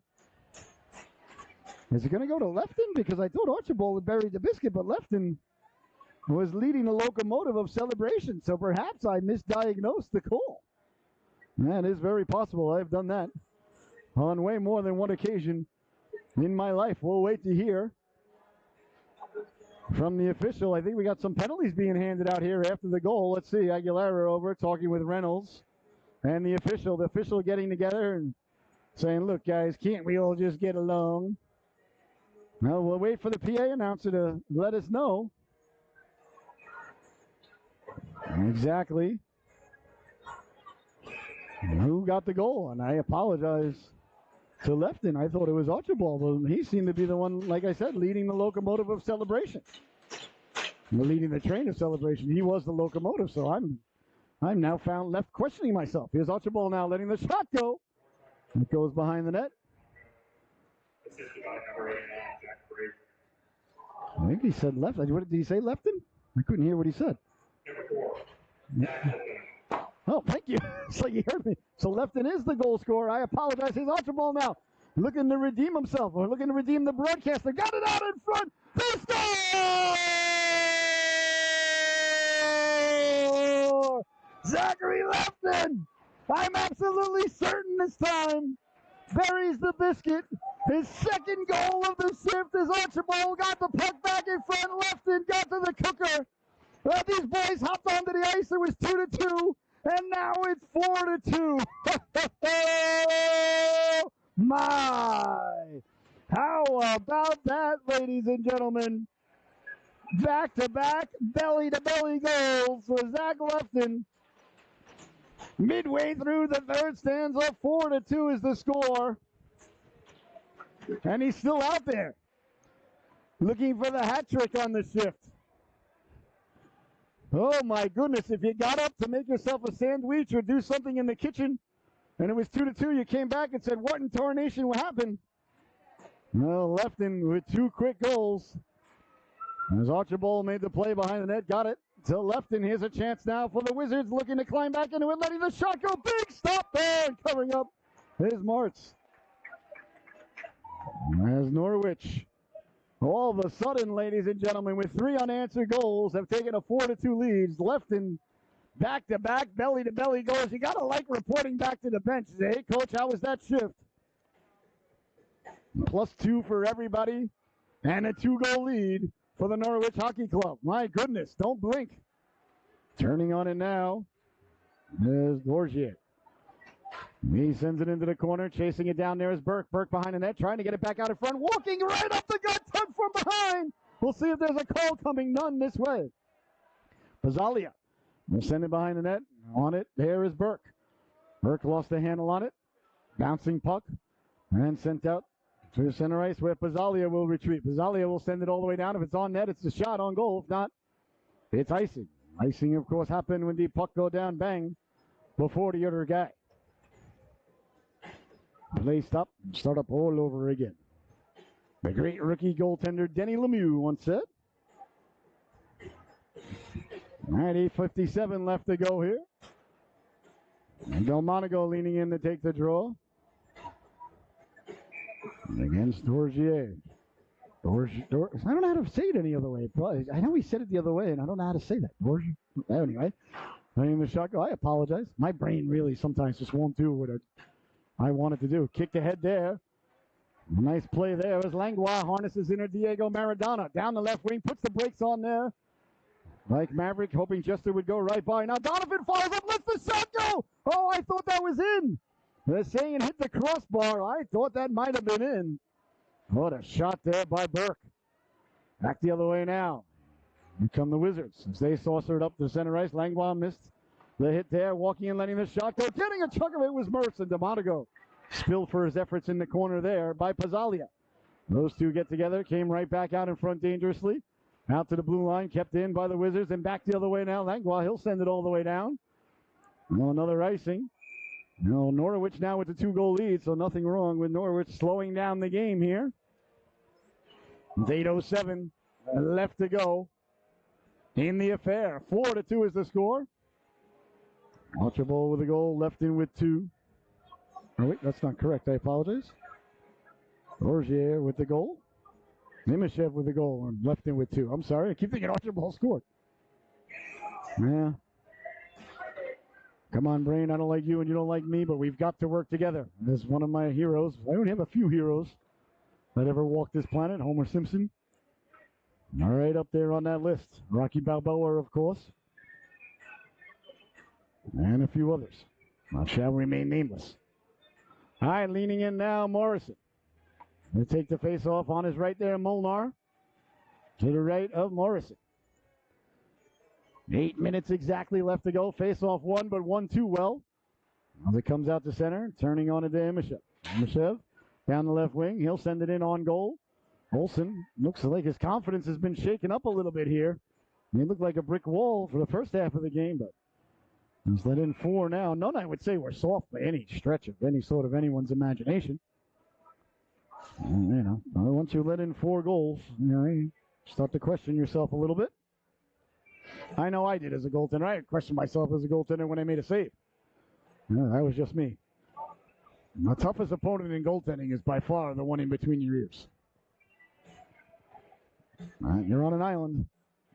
Is it going to go to Lefton? Because I thought Archibald had buried the biscuit, but Lefton was leading the locomotive of celebration, so perhaps I misdiagnosed the call. That is very possible. I've done that on way more than one occasion in my life. We'll wait to hear from the official. I think we got some penalties being handed out here after the goal. Let's see. Aguilera over talking with Reynolds and the official getting together and saying, look, guys, can't we all just get along? Well, we'll wait for the PA announcer to let us know exactly who got the goal. And I apologize to Lefton. I thought it was Archibald, but he seemed to be the one, like I said, leading the locomotive of celebration. Leading the train of celebration. He was the locomotive, so I'm now found left questioning myself. Here's Archibald now letting the shot go. It goes behind the net. Assisted by number 89, Jack Brady. I think he said left. What did he say, Lefton? I couldn't hear what he said. Number 4, Jack Lipton. Oh, thank you. So you heard me. So Lefton is the goal scorer. I apologize. Here's Archibald now, looking to redeem himself, or looking to redeem the broadcaster. Got it out in front. They score! Zachary Lefton! I'm absolutely certain this time. Buries the biscuit. His second goal of the shift as Archibald got the puck back in front. Lefton got to the cooker. These boys hopped onto the ice. It was 2-2, and now it's 4-2. My! How about that, ladies and gentlemen? Back-to-back, belly-to-belly goals for Zach Lefton. Midway through the third stanza, 4-2 is the score. And he's still out there, looking for the hat trick on the shift. Oh my goodness, if you got up to make yourself a sandwich or do something in the kitchen, and it was 2-2, you came back and said, what in tarnation happened? Well, Lefton with 2 quick goals. As Archibald made the play behind the net, got it to Lefton. Here's a chance now for the Wizards, looking to climb back into it, letting the shot go. Big stop there, and covering up is Martz. As Norwich, all of a sudden, ladies and gentlemen, with 3 unanswered goals, have taken a 4-2 lead. Lefton back-to-back, belly-to-belly goals. You got to like reporting back to the bench. Hey, Coach, how was that shift? +2 for everybody, and a 2-goal lead for the Norwich Hockey Club. My goodness, don't blink. Turning on it now is Dorgier. He sends it into the corner, chasing it down there is Burke. Burke behind the net, trying to get it back out in front, walking right up the gut, tugged from behind. We'll see if there's a call coming. None this way. Pizzalia will send it behind the net. On it, there is Burke. Burke lost the handle on it. Bouncing puck, and sent out to center ice where Pizzalia will retreat. Pizzalia will send it all the way down. If it's on net, it's a shot on goal. If not, it's icing. Icing, of course, happened when the puck go down, bang, before the other guy. Play stop, start up all over again. The great rookie goaltender Denny Lemieux once said. 8:57 left to go here. And Delmonico leaning in to take the draw. Against Dorgier. I don't know how to say it any other way. I know he said it the other way, and I don't know how to say that. Anyway, letting the shot go. I apologize. My brain really sometimes just won't do what I want it to do. Kicked ahead there. Nice play there as Langlois harnesses in Diego Maradona. Down the left wing, puts the brakes on there. Like Maverick, hoping Jester would go right by. Now Donovan fires up, lets the shot go. Oh, I thought that was in. They're saying hit the crossbar. I thought that might have been in. What a shot there by Burke. Back the other way now. Here come the Wizards. As they saucered up the center ice, Langlois missed the hit there, walking and letting the shot go. Getting a chunk of it was Mertz, and Delmonico spilled for his efforts in the corner there by Pizzalia. Those two get together, came right back out in front dangerously. Out to the blue line, kept in by the Wizards, and back the other way now. Langlois, he'll send it all the way down. Well, another icing. No, Norwich now with the 2-goal lead, so nothing wrong with Norwich slowing down the game here. It's 8:07 left to go in the affair. 4-2 is the score. Archibald with a goal, Lefton with 2. Oh, wait, that's not correct. I apologize. Dorgier with the goal. Nimishev with the goal, and Lefton with 2. I'm sorry. I keep thinking Archibald scored. Yeah. Come on, Brain. I don't like you and you don't like me, but we've got to work together. As one of my heroes. I only have a few heroes that ever walked this planet. Homer Simpson. All right, up there on that list. Rocky Balboa, of course. And a few others. I shall remain nameless. All right, leaning in now, Morrison. Going to take the face-off on his right there, Molnar. To the right of Morrison. 8 minutes exactly left to go. Face-off 1, but 1 too well. As it comes out to center, turning on it to Imishev. Imishev down the left wing. He'll send it in on goal. Olsen looks like his confidence has been shaken up a little bit here. He looked like a brick wall for the first half of the game, but he's let in 4 now. None, I would say, were soft by any stretch of any sort of anyone's imagination. Once you let in 4 goals, you start to question yourself a little bit. I know I did as a goaltender. I questioned myself as a goaltender when I made a save. That was just me. The toughest opponent in goaltending is by far the one in between your ears. All right, you're on an island.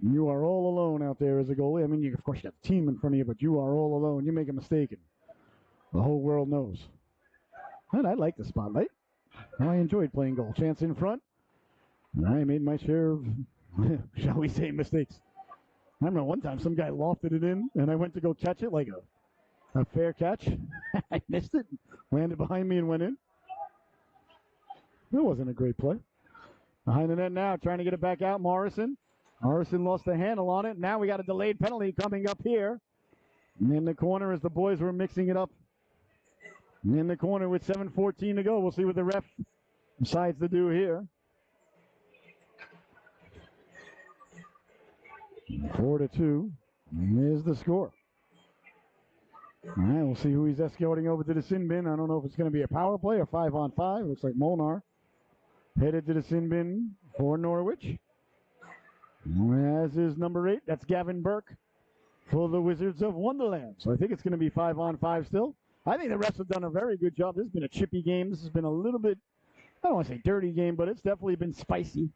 You are all alone out there as a goalie. I mean, of course, you have a team in front of you, but you are all alone. You make a mistake, and the whole world knows. And I like the spotlight. I enjoyed playing goal. Chance in front. I made my share of, shall we say, mistakes. I remember one time some guy lofted it in, and I went to go catch it like a fair catch. I missed it, landed behind me, and went in. It wasn't a great play. Behind the net now, trying to get it back out, Morrison. Morrison lost the handle on it. Now we got a delayed penalty coming up here. And in the corner as the boys were mixing it up. In the corner with 7:14 to go. We'll see what the ref decides to do here. 4-2 is the score. All right, we'll see who he's escorting over to the sin bin. I don't know if it's going to be a power play or 5-on-5. Looks like Molnar headed to the sin bin for Norwich. As is number 8, that's Gavin Burke for the Wizards of Wonderland. So I think it's going to be 5-on-5 still. I think the refs have done a very good job. This has been a chippy game. This has been a little bit, I don't want to say dirty game, but it's definitely been spicy.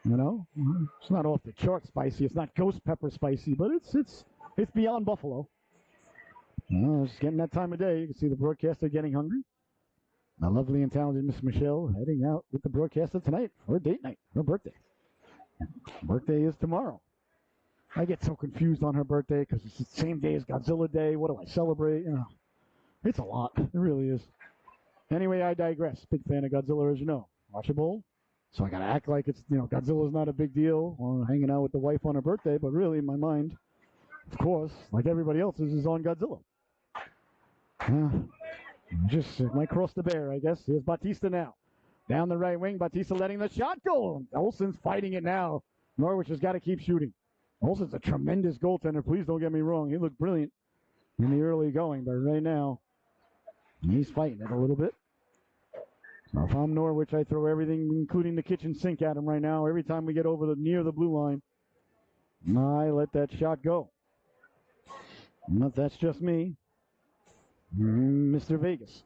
It's not off the chart spicy. It's not ghost pepper spicy, but it's beyond Buffalo. It's getting that time of day. You can see the broadcaster getting hungry. The lovely and talented Miss Michelle heading out with the broadcaster tonight for date night, her birthday. Birthday is tomorrow. I get so confused on her birthday because it's the same day as Godzilla Day. What do I celebrate? It's a lot. It really is. Anyway, I digress. Big fan of Godzilla, as you know. Watch a bowl. So I got to act like it's, Godzilla's not a big deal or hanging out with the wife on her birthday, but really in my mind, of course, like everybody else's, is on Godzilla. Just might cross the bear, I guess. Here's Batista now. Down the right wing, Batista letting the shot go. Olsen's fighting it now. Norwich has got to keep shooting. Olsen's a tremendous goaltender. Please don't get me wrong. He looked brilliant in the early going, but right now, he's fighting it a little bit. So if I'm Norwich, I throw everything, including the kitchen sink, at him right now. Every time we get over near the blue line, I let that shot go. But that's just me, Mr. Vegas.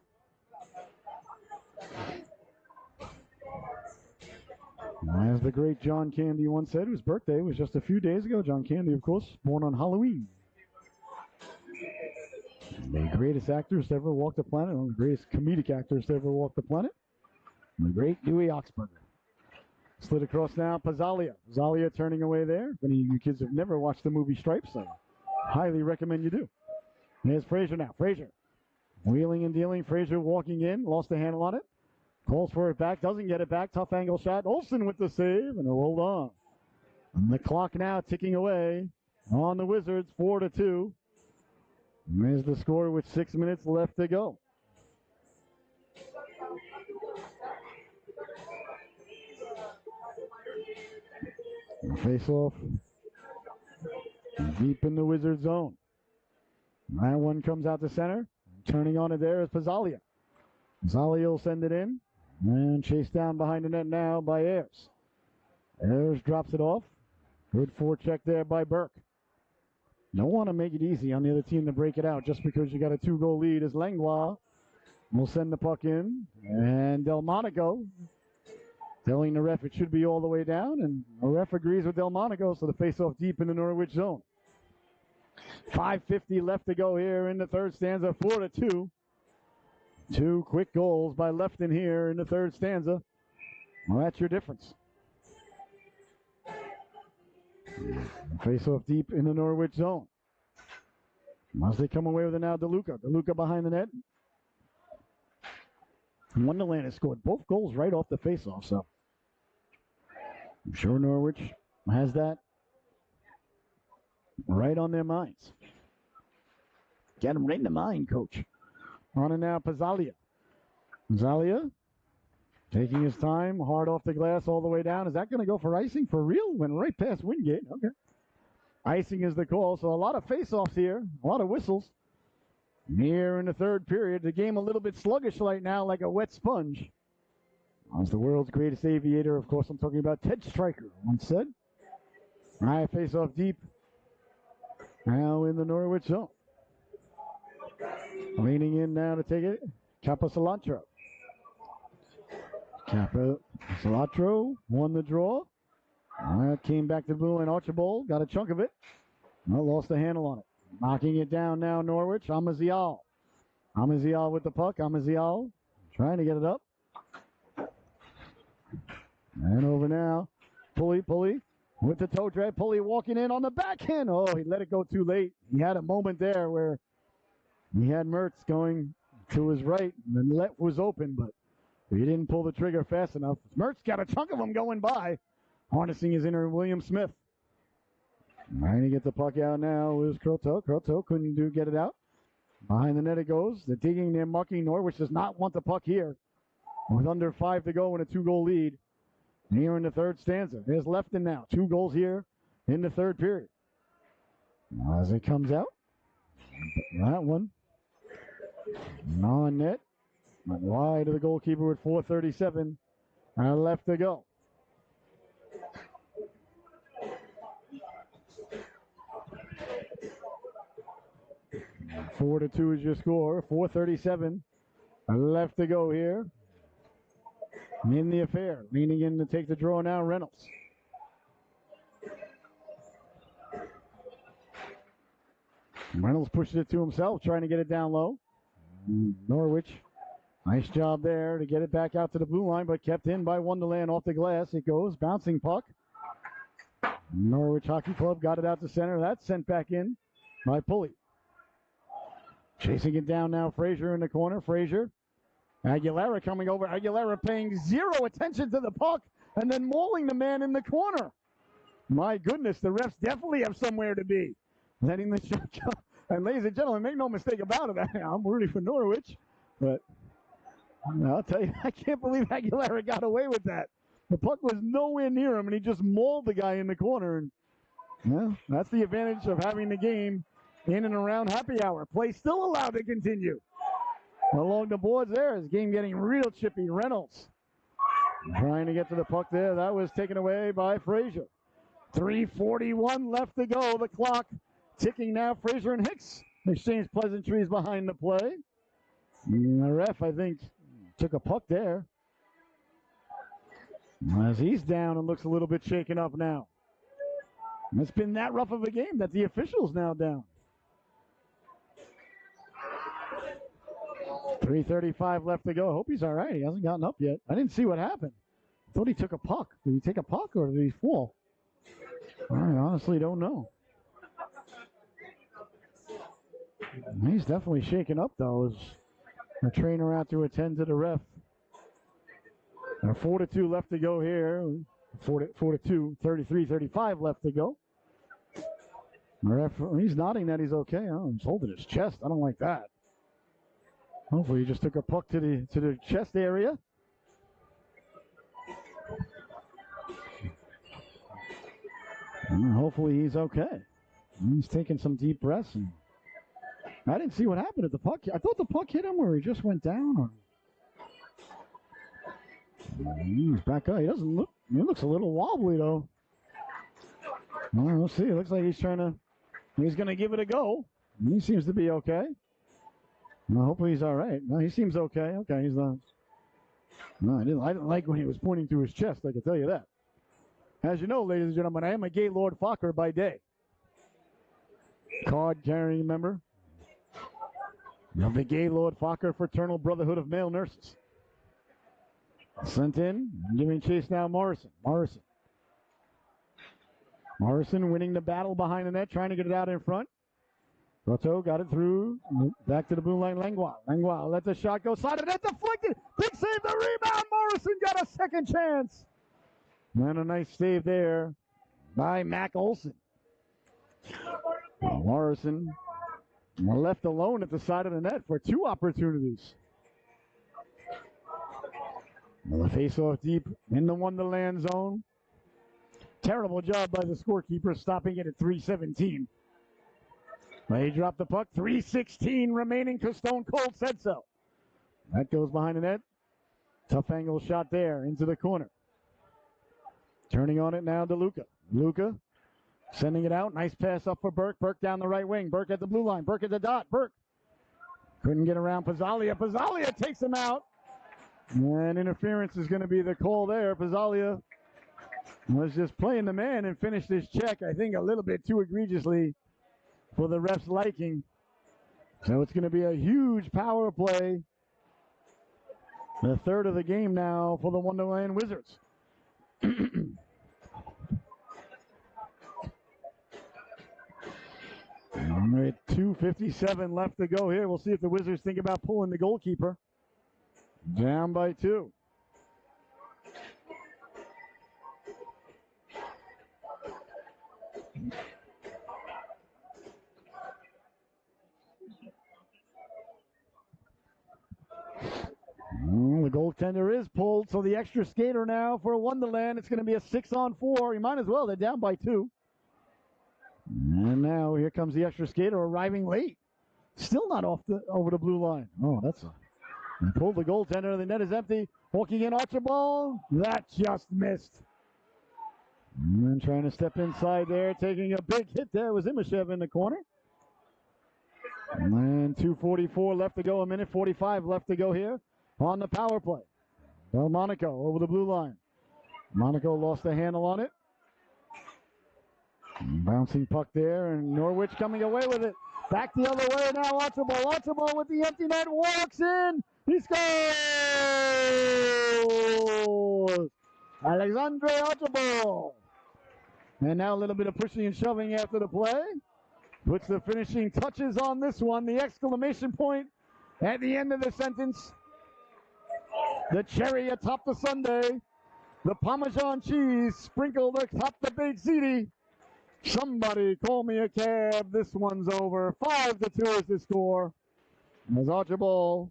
As the great John Candy once said, whose birthday was just a few days ago. John Candy, of course, born on Halloween. The greatest actors to ever walk the planet, one of the greatest comedic actors to ever walk the planet. The great Dewey Oxberger. Slid across now, Pazzalia. Pazzalia turning away there. If any of you kids have never watched the movie Stripes, I highly recommend you do. There's Frazier now. Frazier. Wheeling and dealing. Frazier walking in. Lost the handle on it. Calls for it back, doesn't get it back. Tough angle shot. Olsen with the save, and he'll hold on. And the clock now ticking away on the Wizards, 4-2. There's the score with 6 minutes left to go. Face off deep in the Wizard zone. That one comes out to center. Turning on it there is Pazzalia. Pazzalia will send it in. And chased down behind the net now by Ayers. Ayers drops it off. Good forecheck there by Burke. Don't want to make it easy on the other team to break it out just because you got a 2-goal lead as Langlois will send the puck in. And Delmonico telling the ref it should be all the way down. And the ref agrees with Delmonico, so the face-off deep in the Norwich zone. 5:50 left to go here in the third stanza, 4-2. 2 quick goals by Lefton here in the third stanza. Well, that's your difference. Face off deep in the Norwich zone. As they come away with it now, DeLuca. DeLuca behind the net. Wonderland has scored both goals right off the face-off, so I'm sure Norwich has that right on their minds. Get them right in the mind, coach. On it now, Pazzalia. Pazzalia Taking his time, hard off the glass all the way down. Is that going to go for icing for real? Went right past Wingate. Okay. Icing is the call. So a lot of face-offs here, a lot of whistles. Here in the third period, the game a little bit sluggish right now, like a wet sponge. As the world's greatest aviator, of course, I'm talking about Ted Stryker once said. All right, face-off deep. Now in the Norwich zone. Leaning in now to take it, Caposalatro. Caposalatro won the draw. Came back to the blue line. Archibald got a chunk of it. Well, lost the handle on it. Knocking it down now, Norwich. Amazial. Amazial with the puck. Amazial trying to get it up. And over now. Pulley with the toe drag. Pulley walking in on the backhand. Oh, he let it go too late. He had a moment there where he had Mertz going to his right, and the net was open, but he didn't pull the trigger fast enough. Mertz got a chunk of them going by, harnessing his inner William Smith. Trying to get the puck out now was Croteau. Croteau couldn't get it out. Behind the net it goes. They're digging, they're mucking. Norwich does not want the puck here. With under 5 to go and a 2-goal lead. Here in the third stanza. There's Lefton now. 2 goals here in the third period. As it comes out. That one. Non-net. Wide of the goalkeeper with 4:37 left to go. Four to 2 is your score. 4:37 left to go here. In the affair. Leaning in to take the draw now, Reynolds. Reynolds pushes it to himself, trying to get it down low. Norwich, nice job there to get it back out to the blue line, but kept in by Wonderland off the glass. It goes, bouncing puck. Norwich Hockey Club got it out to center. That's sent back in by Pulley. Chasing it down now, Frazier in the corner. Frazier. Aguilera coming over. Aguilera paying zero attention to the puck and then mauling the man in the corner. My goodness, the refs definitely have somewhere to be. Letting the shot go. And ladies and gentlemen, make no mistake about it. I'm rooting for Norwich, but I'll tell you, I can't believe Aguilera got away with that. The puck was nowhere near him, and he just mauled the guy in the corner. And yeah, that's the advantage of having the game in and around happy hour. Play still allowed to continue. Along the boards there is game getting real chippy. Reynolds trying to get to the puck there. That was taken away by Frazier. 3:41 left to go. The clock ticking now. Frazier and Hicks exchange pleasantries behind the play. The ref, I think, took a puck there. As he's down and looks a little bit shaken up now. It's been that rough of a game that the official's now down. 3:35 left to go. I hope he's all right. He hasn't gotten up yet. I didn't see what happened. I thought he took a puck. Did he take a puck or did he fall? I honestly don't know. He's definitely shaken up, though. As the trainer out to attend to the ref. 4-2 left to go here. 4-2, 33-35 left to go. The ref, he's nodding that he's okay. Oh, he's holding his chest. I don't like that. Hopefully he just took a puck to the chest area. And hopefully he's okay. He's taking some deep breaths. And I didn't see what happened at the puck. I thought the puck hit him where he just went down. Or... He's back up. He looks a little wobbly though. Well, we'll see. It looks like he's going to give it a go. He seems to be okay. Well, hopefully he's all right. No, he seems okay. Okay, he's not. No, I didn't like when he was pointing to his chest. I can tell you that. As you know, ladies and gentlemen, I am a Gaylord Fokker by day. Card-carrying member of the Gaylord Fokker Fraternal Brotherhood of Male Nurses. Sent in, giving chase now, Morrison. Morrison winning the battle behind the net, trying to get it out in front. Roto got it through, back to the blue line, Langlois. Langlois let the shot go, side of net, deflected. Big save, the rebound. Morrison got a second chance. And a nice save there by Mac Olson. Morrison left alone at the side of the net for 2 opportunities. The face-off deep in the Wonderland zone. Terrible job by the scorekeeper stopping it at 3:17. They dropped the puck. 3:16 remaining because Stone Cold said so. That goes behind the net. Tough angle shot there into the corner. Turning on it now to Luca. Luca sending it out. Nice pass up for Burke. Burke down the right wing. Burke at the blue line. Burke at the dot. Burke couldn't get around Pizzalia. Pizzalia takes him out. And interference is going to be the call there. Pizzalia was just playing the man and finished his check, I think, a little bit too egregiously for the ref's liking. So it's going to be a huge power play. The third of the game now for the Wonderland Wizards. All right, 2:57 left to go here. We'll see if the Wizards think about pulling the goalkeeper. Down by 2. The goaltender is pulled, so the extra skater now for Wonderland. It's going to be a 6-on-4. You might as well. They're down by 2. And now here comes the extra skater arriving late. Still not over the blue line. Oh, they pulled the goaltender. The net is empty. Walking in Archibald. That just missed. And then trying to step inside there. Taking a big hit there was Imashev in the corner. And 2:44 left to go. 1:45 left to go here on the power play. Well, Monaco over the blue line. Monaco lost the handle on it. Bouncing puck there, and Norwich coming away with it. Back the other way now, Archibald. Archibald with the empty net, walks in. He scores! Alexandre Archibald. And now a little bit of pushing and shoving after the play. Puts the finishing touches on this one. The exclamation point at the end of the sentence. The cherry atop the sundae. The Parmesan cheese sprinkled atop the baked ziti. Somebody call me a cab. This one's over. 5-2 is the score. As Archibald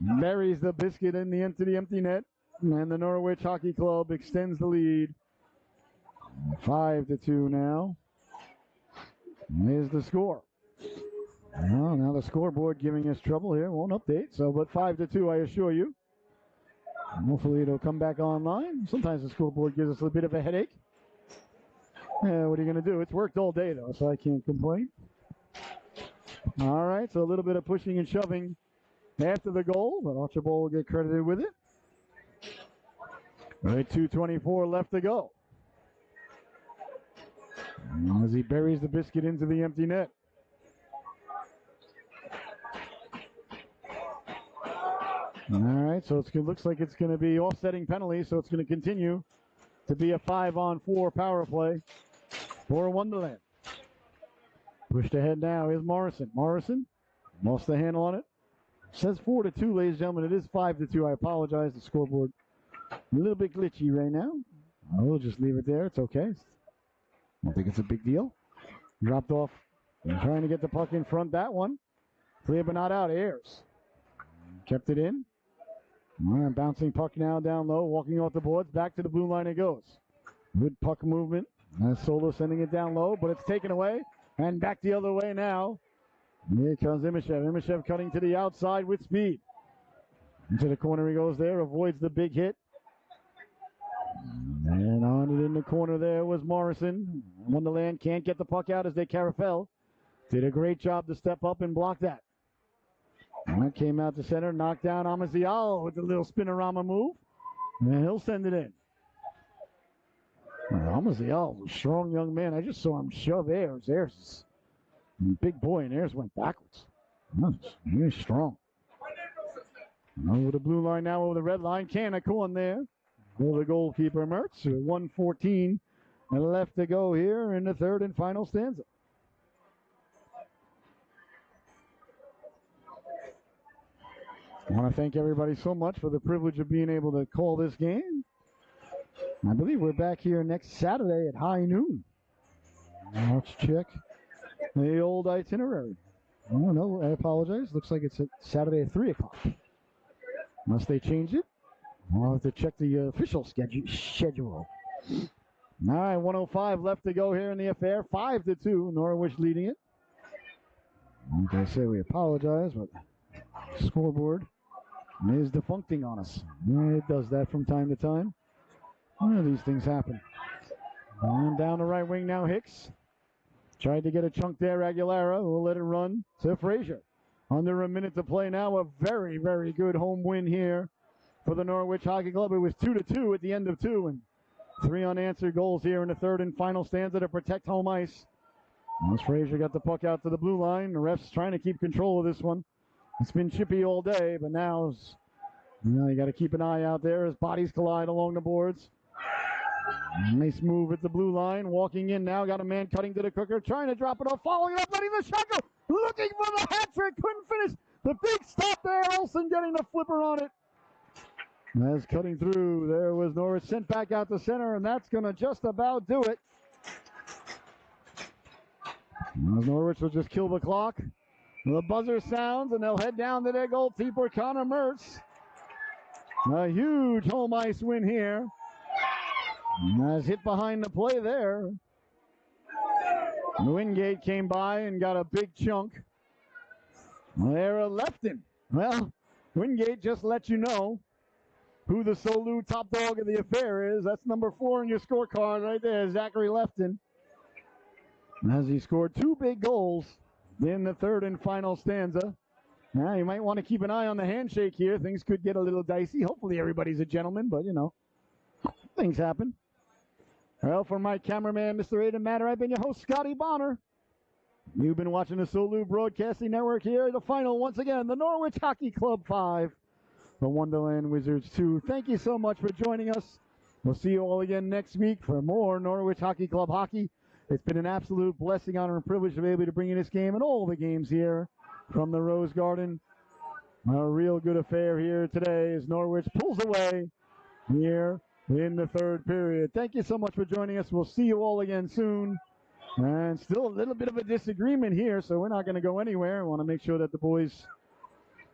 buries the biscuit into the empty net. And the Norwich Hockey Club extends the lead. 5-2 now. Here's the score. Well, now the scoreboard giving us trouble here. Won't update. So, but 5-2, I assure you. And hopefully it'll come back online. Sometimes the scoreboard gives us a bit of a headache. What are you going to do? It's worked all day, though, so I can't complain. All right, so a little bit of pushing and shoving after the goal, but Archibald will get credited with it. All right, 2:24 left to go. As he buries the biscuit into the empty net. All right, so it looks like it's going to be offsetting penalty, so it's going to continue to be a 5-on-4 power play for Wonderland. Pushed ahead now is Morrison. Morrison lost the handle on it. Says 4-2, ladies and gentlemen. It is 5-2. I apologize. The scoreboard a little bit glitchy right now. I will just leave it there. It's okay. I don't think it's a big deal. Dropped off. Trying to get the puck in front. That one. Clear but not out. Ayers. Kept it in. All right, bouncing puck now down low. Walking off the boards. Back to the blue line it goes. Good puck movement. Solo sending it down low, but it's taken away. And back the other way now. Here comes Imashev. Imashev cutting to the outside with speed. Into the corner he goes there. Avoids the big hit. And on it in the corner there was Morrison. Wonderland can't get the puck out as they Carafel. Did a great job to step up and block that. And that came out to center. Knocked down Amazial with a little spinorama move. And he'll send it in. Amazial was a strong young man. I just saw him shove Ayers. Ayers is a big boy, and Ayers went backwards. That's really strong. Over the blue line now, over the red line. Canacon there. Over the goalkeeper, Mertz. 1:14 left to go here in the third and final stanza. I want to thank everybody so much for the privilege of being able to call this game. I believe we're back here next Saturday at high noon. Let's check the old itinerary. Oh, no, I apologize. Looks like it's Saturday at 3 o'clock. Unless they change it. I'll have to check the official schedule. All right, 1:05 left to go here in the affair. 5-2, Norwich leading it. Like I say, we apologize, but the scoreboard is defuncting on us. It does that from time to time. These things happen. And down the right wing now, Hicks. Tried to get a chunk there, Aguilera. We'll let it run to Frazier. Under a minute to play now. A very, very good home win here for the Norwich Hockey Club. It was 2-2 at the end of 2, and 3 unanswered goals here in the third and final stanza to protect home ice. As Frazier got the puck out to the blue line, the refs trying to keep control of this one. It's been chippy all day, but now you got to keep an eye out there as bodies collide along the boards. Nice move at the blue line. Walking in now, got a man cutting to the cooker, trying to drop it off, following it up, letting the shot go, looking for the hat trick, couldn't finish. The big stop there, Olsen getting the flipper on it. As cutting through, there was Norris sent back out to center, and that's going to just about do it. As Norwich will just kill the clock. The buzzer sounds, and they'll head down to their goalkeeper, Connor Mertz. A huge home ice win here. As hit behind the play there. Wingate came by and got a big chunk. There left him. Well, Wingate just let you know who the Solu top dog of the affair is. That's number 4 in your scorecard right there, Zachary Lefton. As he scored 2 big goals in the third and final stanza. Now, you might want to keep an eye on the handshake here. Things could get a little dicey. Hopefully everybody's a gentleman, but, things happen. Well, for my cameraman, Mr. Aiden Matter, I've been your host, Scotty Bonner. You've been watching the Solu Broadcasting Network here. The final, once again, the Norwich Hockey Club 5, the Wonderland Wizards 2. Thank you so much for joining us. We'll see you all again next week for more Norwich Hockey Club hockey. It's been an absolute blessing, honor, and privilege to be able to bring you this game and all the games here from the Rose Garden. A real good affair here today as Norwich pulls away here in the third period. Thank you so much for joining us. We'll see you all again soon. And still a little bit of a disagreement here, so we're not going to go anywhere. I want to make sure that the boys'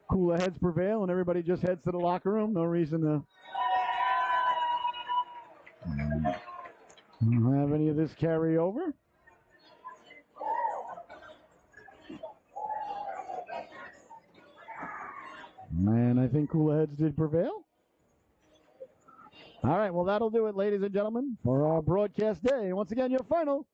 cooler heads prevail and everybody just heads to the locker room. No reason to have any of this carry over. And I think cooler heads did prevail. All right, well, that'll do it, ladies and gentlemen, for our broadcast day. Once again, your final,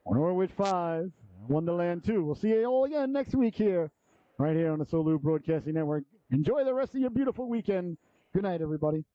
Norwich 5, Wonderland 2. We'll see you all again next week here, right here on the Solu Broadcasting Network. Enjoy the rest of your beautiful weekend. Good night, everybody.